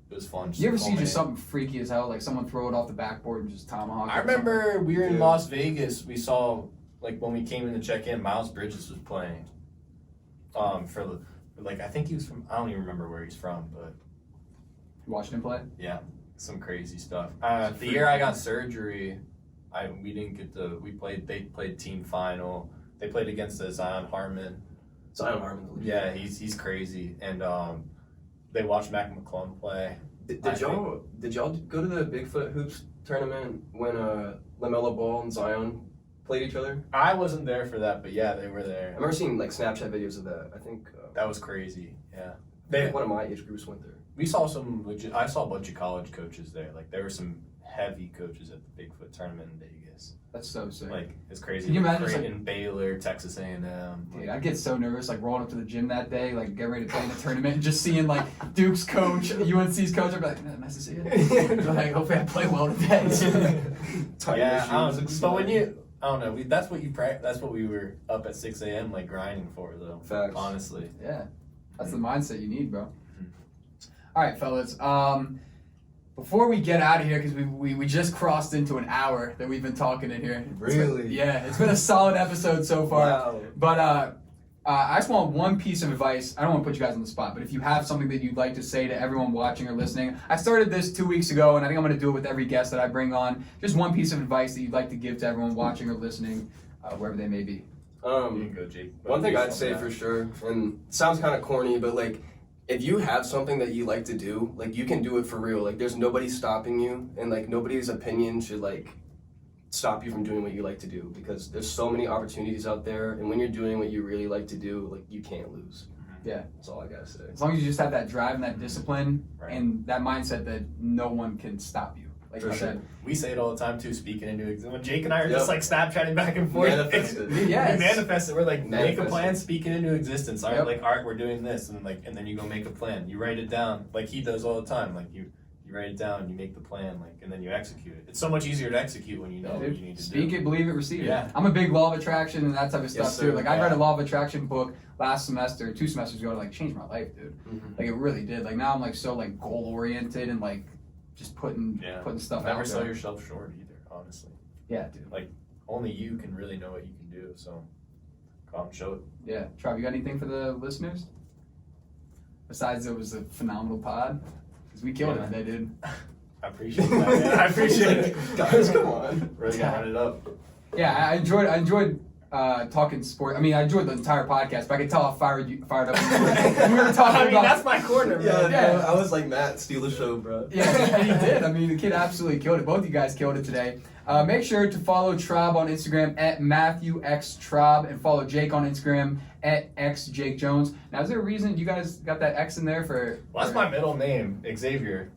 it was fun. You ever see just something freaky as hell, like someone throw it off the backboard and just tomahawk? I remember we were in Las Vegas. We saw like when we came in to check in, Miles Bridges was playing. For like I think he was from. I don't even remember where he's from, but Watching him play. yeah, some crazy stuff. The year I got surgery, we didn't get to. They played team final. They played against Zion Harmon. Zion Harmon. Yeah, he's crazy, and they watched Mac McClung play. Did y'all go to the Bigfoot Hoops tournament when LaMelo Ball and Zion played each other? I wasn't there for that, but yeah, they were there. I remember seeing like Snapchat videos of that. I think That was crazy. Yeah, one of my age groups went there. we saw some. I saw a bunch of college coaches there. Like there were some heavy coaches at the Bigfoot tournament in Vegas. That's so sick. Like it's crazy. Can you imagine Creighton, Baylor, Texas A&M. Dude, I'd get so nervous, like rolling up to the gym that day, like getting ready to play in the tournament, and just seeing like Duke's coach, UNC's coach. I'd be like, nice to see you. Like, hopefully I play well today. Yeah, but when you, I don't know. That's what you That's what we were up at 6 a.m. like grinding for, though. Facts. Honestly. Yeah, that's the mindset you need, bro. All right, fellas. Before we get out of here, because we just crossed into an hour that we've been talking in here. Really? It's been a solid episode so far. Wow. But I just want one piece of advice. I don't want to put you guys on the spot, but if you have something that you'd like to say to everyone watching or listening, I started this 2 weeks ago, and I think I'm going to do it with every guest that I bring on. Just one piece of advice that you'd like to give to everyone watching or listening, wherever they may be. You can go, Jake. One thing I'd say for sure, and it sounds kind of corny, but like, if you have something that you like to do, like you can do it for real. Like there's nobody stopping you, and like nobody's opinion should like stop you from doing what you like to do, because there's so many opportunities out there, and when you're doing what you really like to do, like you can't lose. Yeah. That's all I gotta say. As long as you just have that drive and that discipline Right. and that mindset that no one can stop you. Like For I said. sure. We say it all the time too, speaking into existence. When Jake and I are just like Snapchatting back and forth, Manifest it. Yes. we manifest it. We're like, make a Manifest plan, it. speak it into existence. All right, Yep. like, all right, we're doing this, and then you go make a plan. You write it down, like he does all the time. Like you write it down, you make the plan, like, and then you execute it. It's so much easier to execute when you know what you need to do. Speak it, believe it, receive it. Yeah. I'm a big law of attraction and that type of stuff Yes, too. sir. Like I read a law of attraction book last semester, 2 semesters ago, to like change my life, dude. Mm-hmm. Like it really did. Like now I'm like so like goal oriented and like just putting stuff Never out sell there. yourself short either, honestly. Yeah, dude. Only you can really know what you can do, so go out and show it. Yeah. Traub, you got anything for the listeners? Besides it was a phenomenal pod? Because we killed it today, dude. I appreciate that, man. I appreciate it. Guys, come on. Really got it up. Yeah, I enjoyed talking sport. I mean, I enjoyed the entire podcast, but I could tell how fired up you were. We were talking about. that's my corner, bro. Yeah, I was like, Matt, steal the show, bro. Yeah, he did. I mean, the kid absolutely killed it. Both of you guys killed it today. Make sure to follow Traub on Instagram at MatthewXTraub and follow Jake on Instagram at XJakeJones. Now, is there a reason you guys got that X in there for? Well, that's my middle name, Xavier.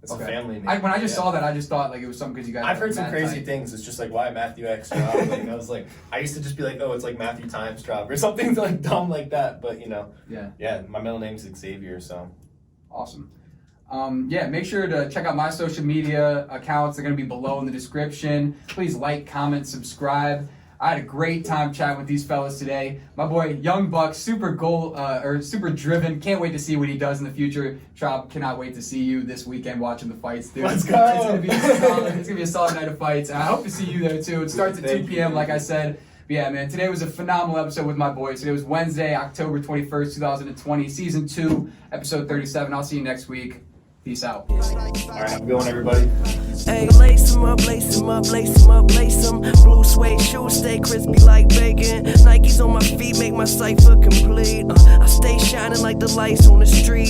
It's a family name. When I just saw that, I just thought like it was something because you guys. I've heard some crazy things. It's just like, why Matthew X Traub? Like, I was like, I used to just be like, oh, it's like Matthew times Traub or something like dumb like that. But you know, yeah, my middle name's Xavier, so. Awesome. Make sure to check out my social media accounts. They're going to be below in the description. Please like, comment, subscribe. I had a great time chatting with these fellas today. My boy, Young Buck, super driven. Can't wait to see what he does in the future. Traub, cannot wait to see you this weekend watching the fights, dude. Let's go. It's gonna be a solid night of fights. And I hope to see you there too. It starts at 2 p.m. like I said. But yeah, man, today was a phenomenal episode with my boys. Today was Wednesday, October 21st, 2020, Season 2, Episode 37. I'll see you next week. Peace out. All right, have a good one, everybody. Hey, lace 'em up, lace 'em up, lace 'em up, lace 'em. Blue suede shoes stay crispy like bacon. Nikes on my feet make my cipher complete. I stay shining like the lights on the street.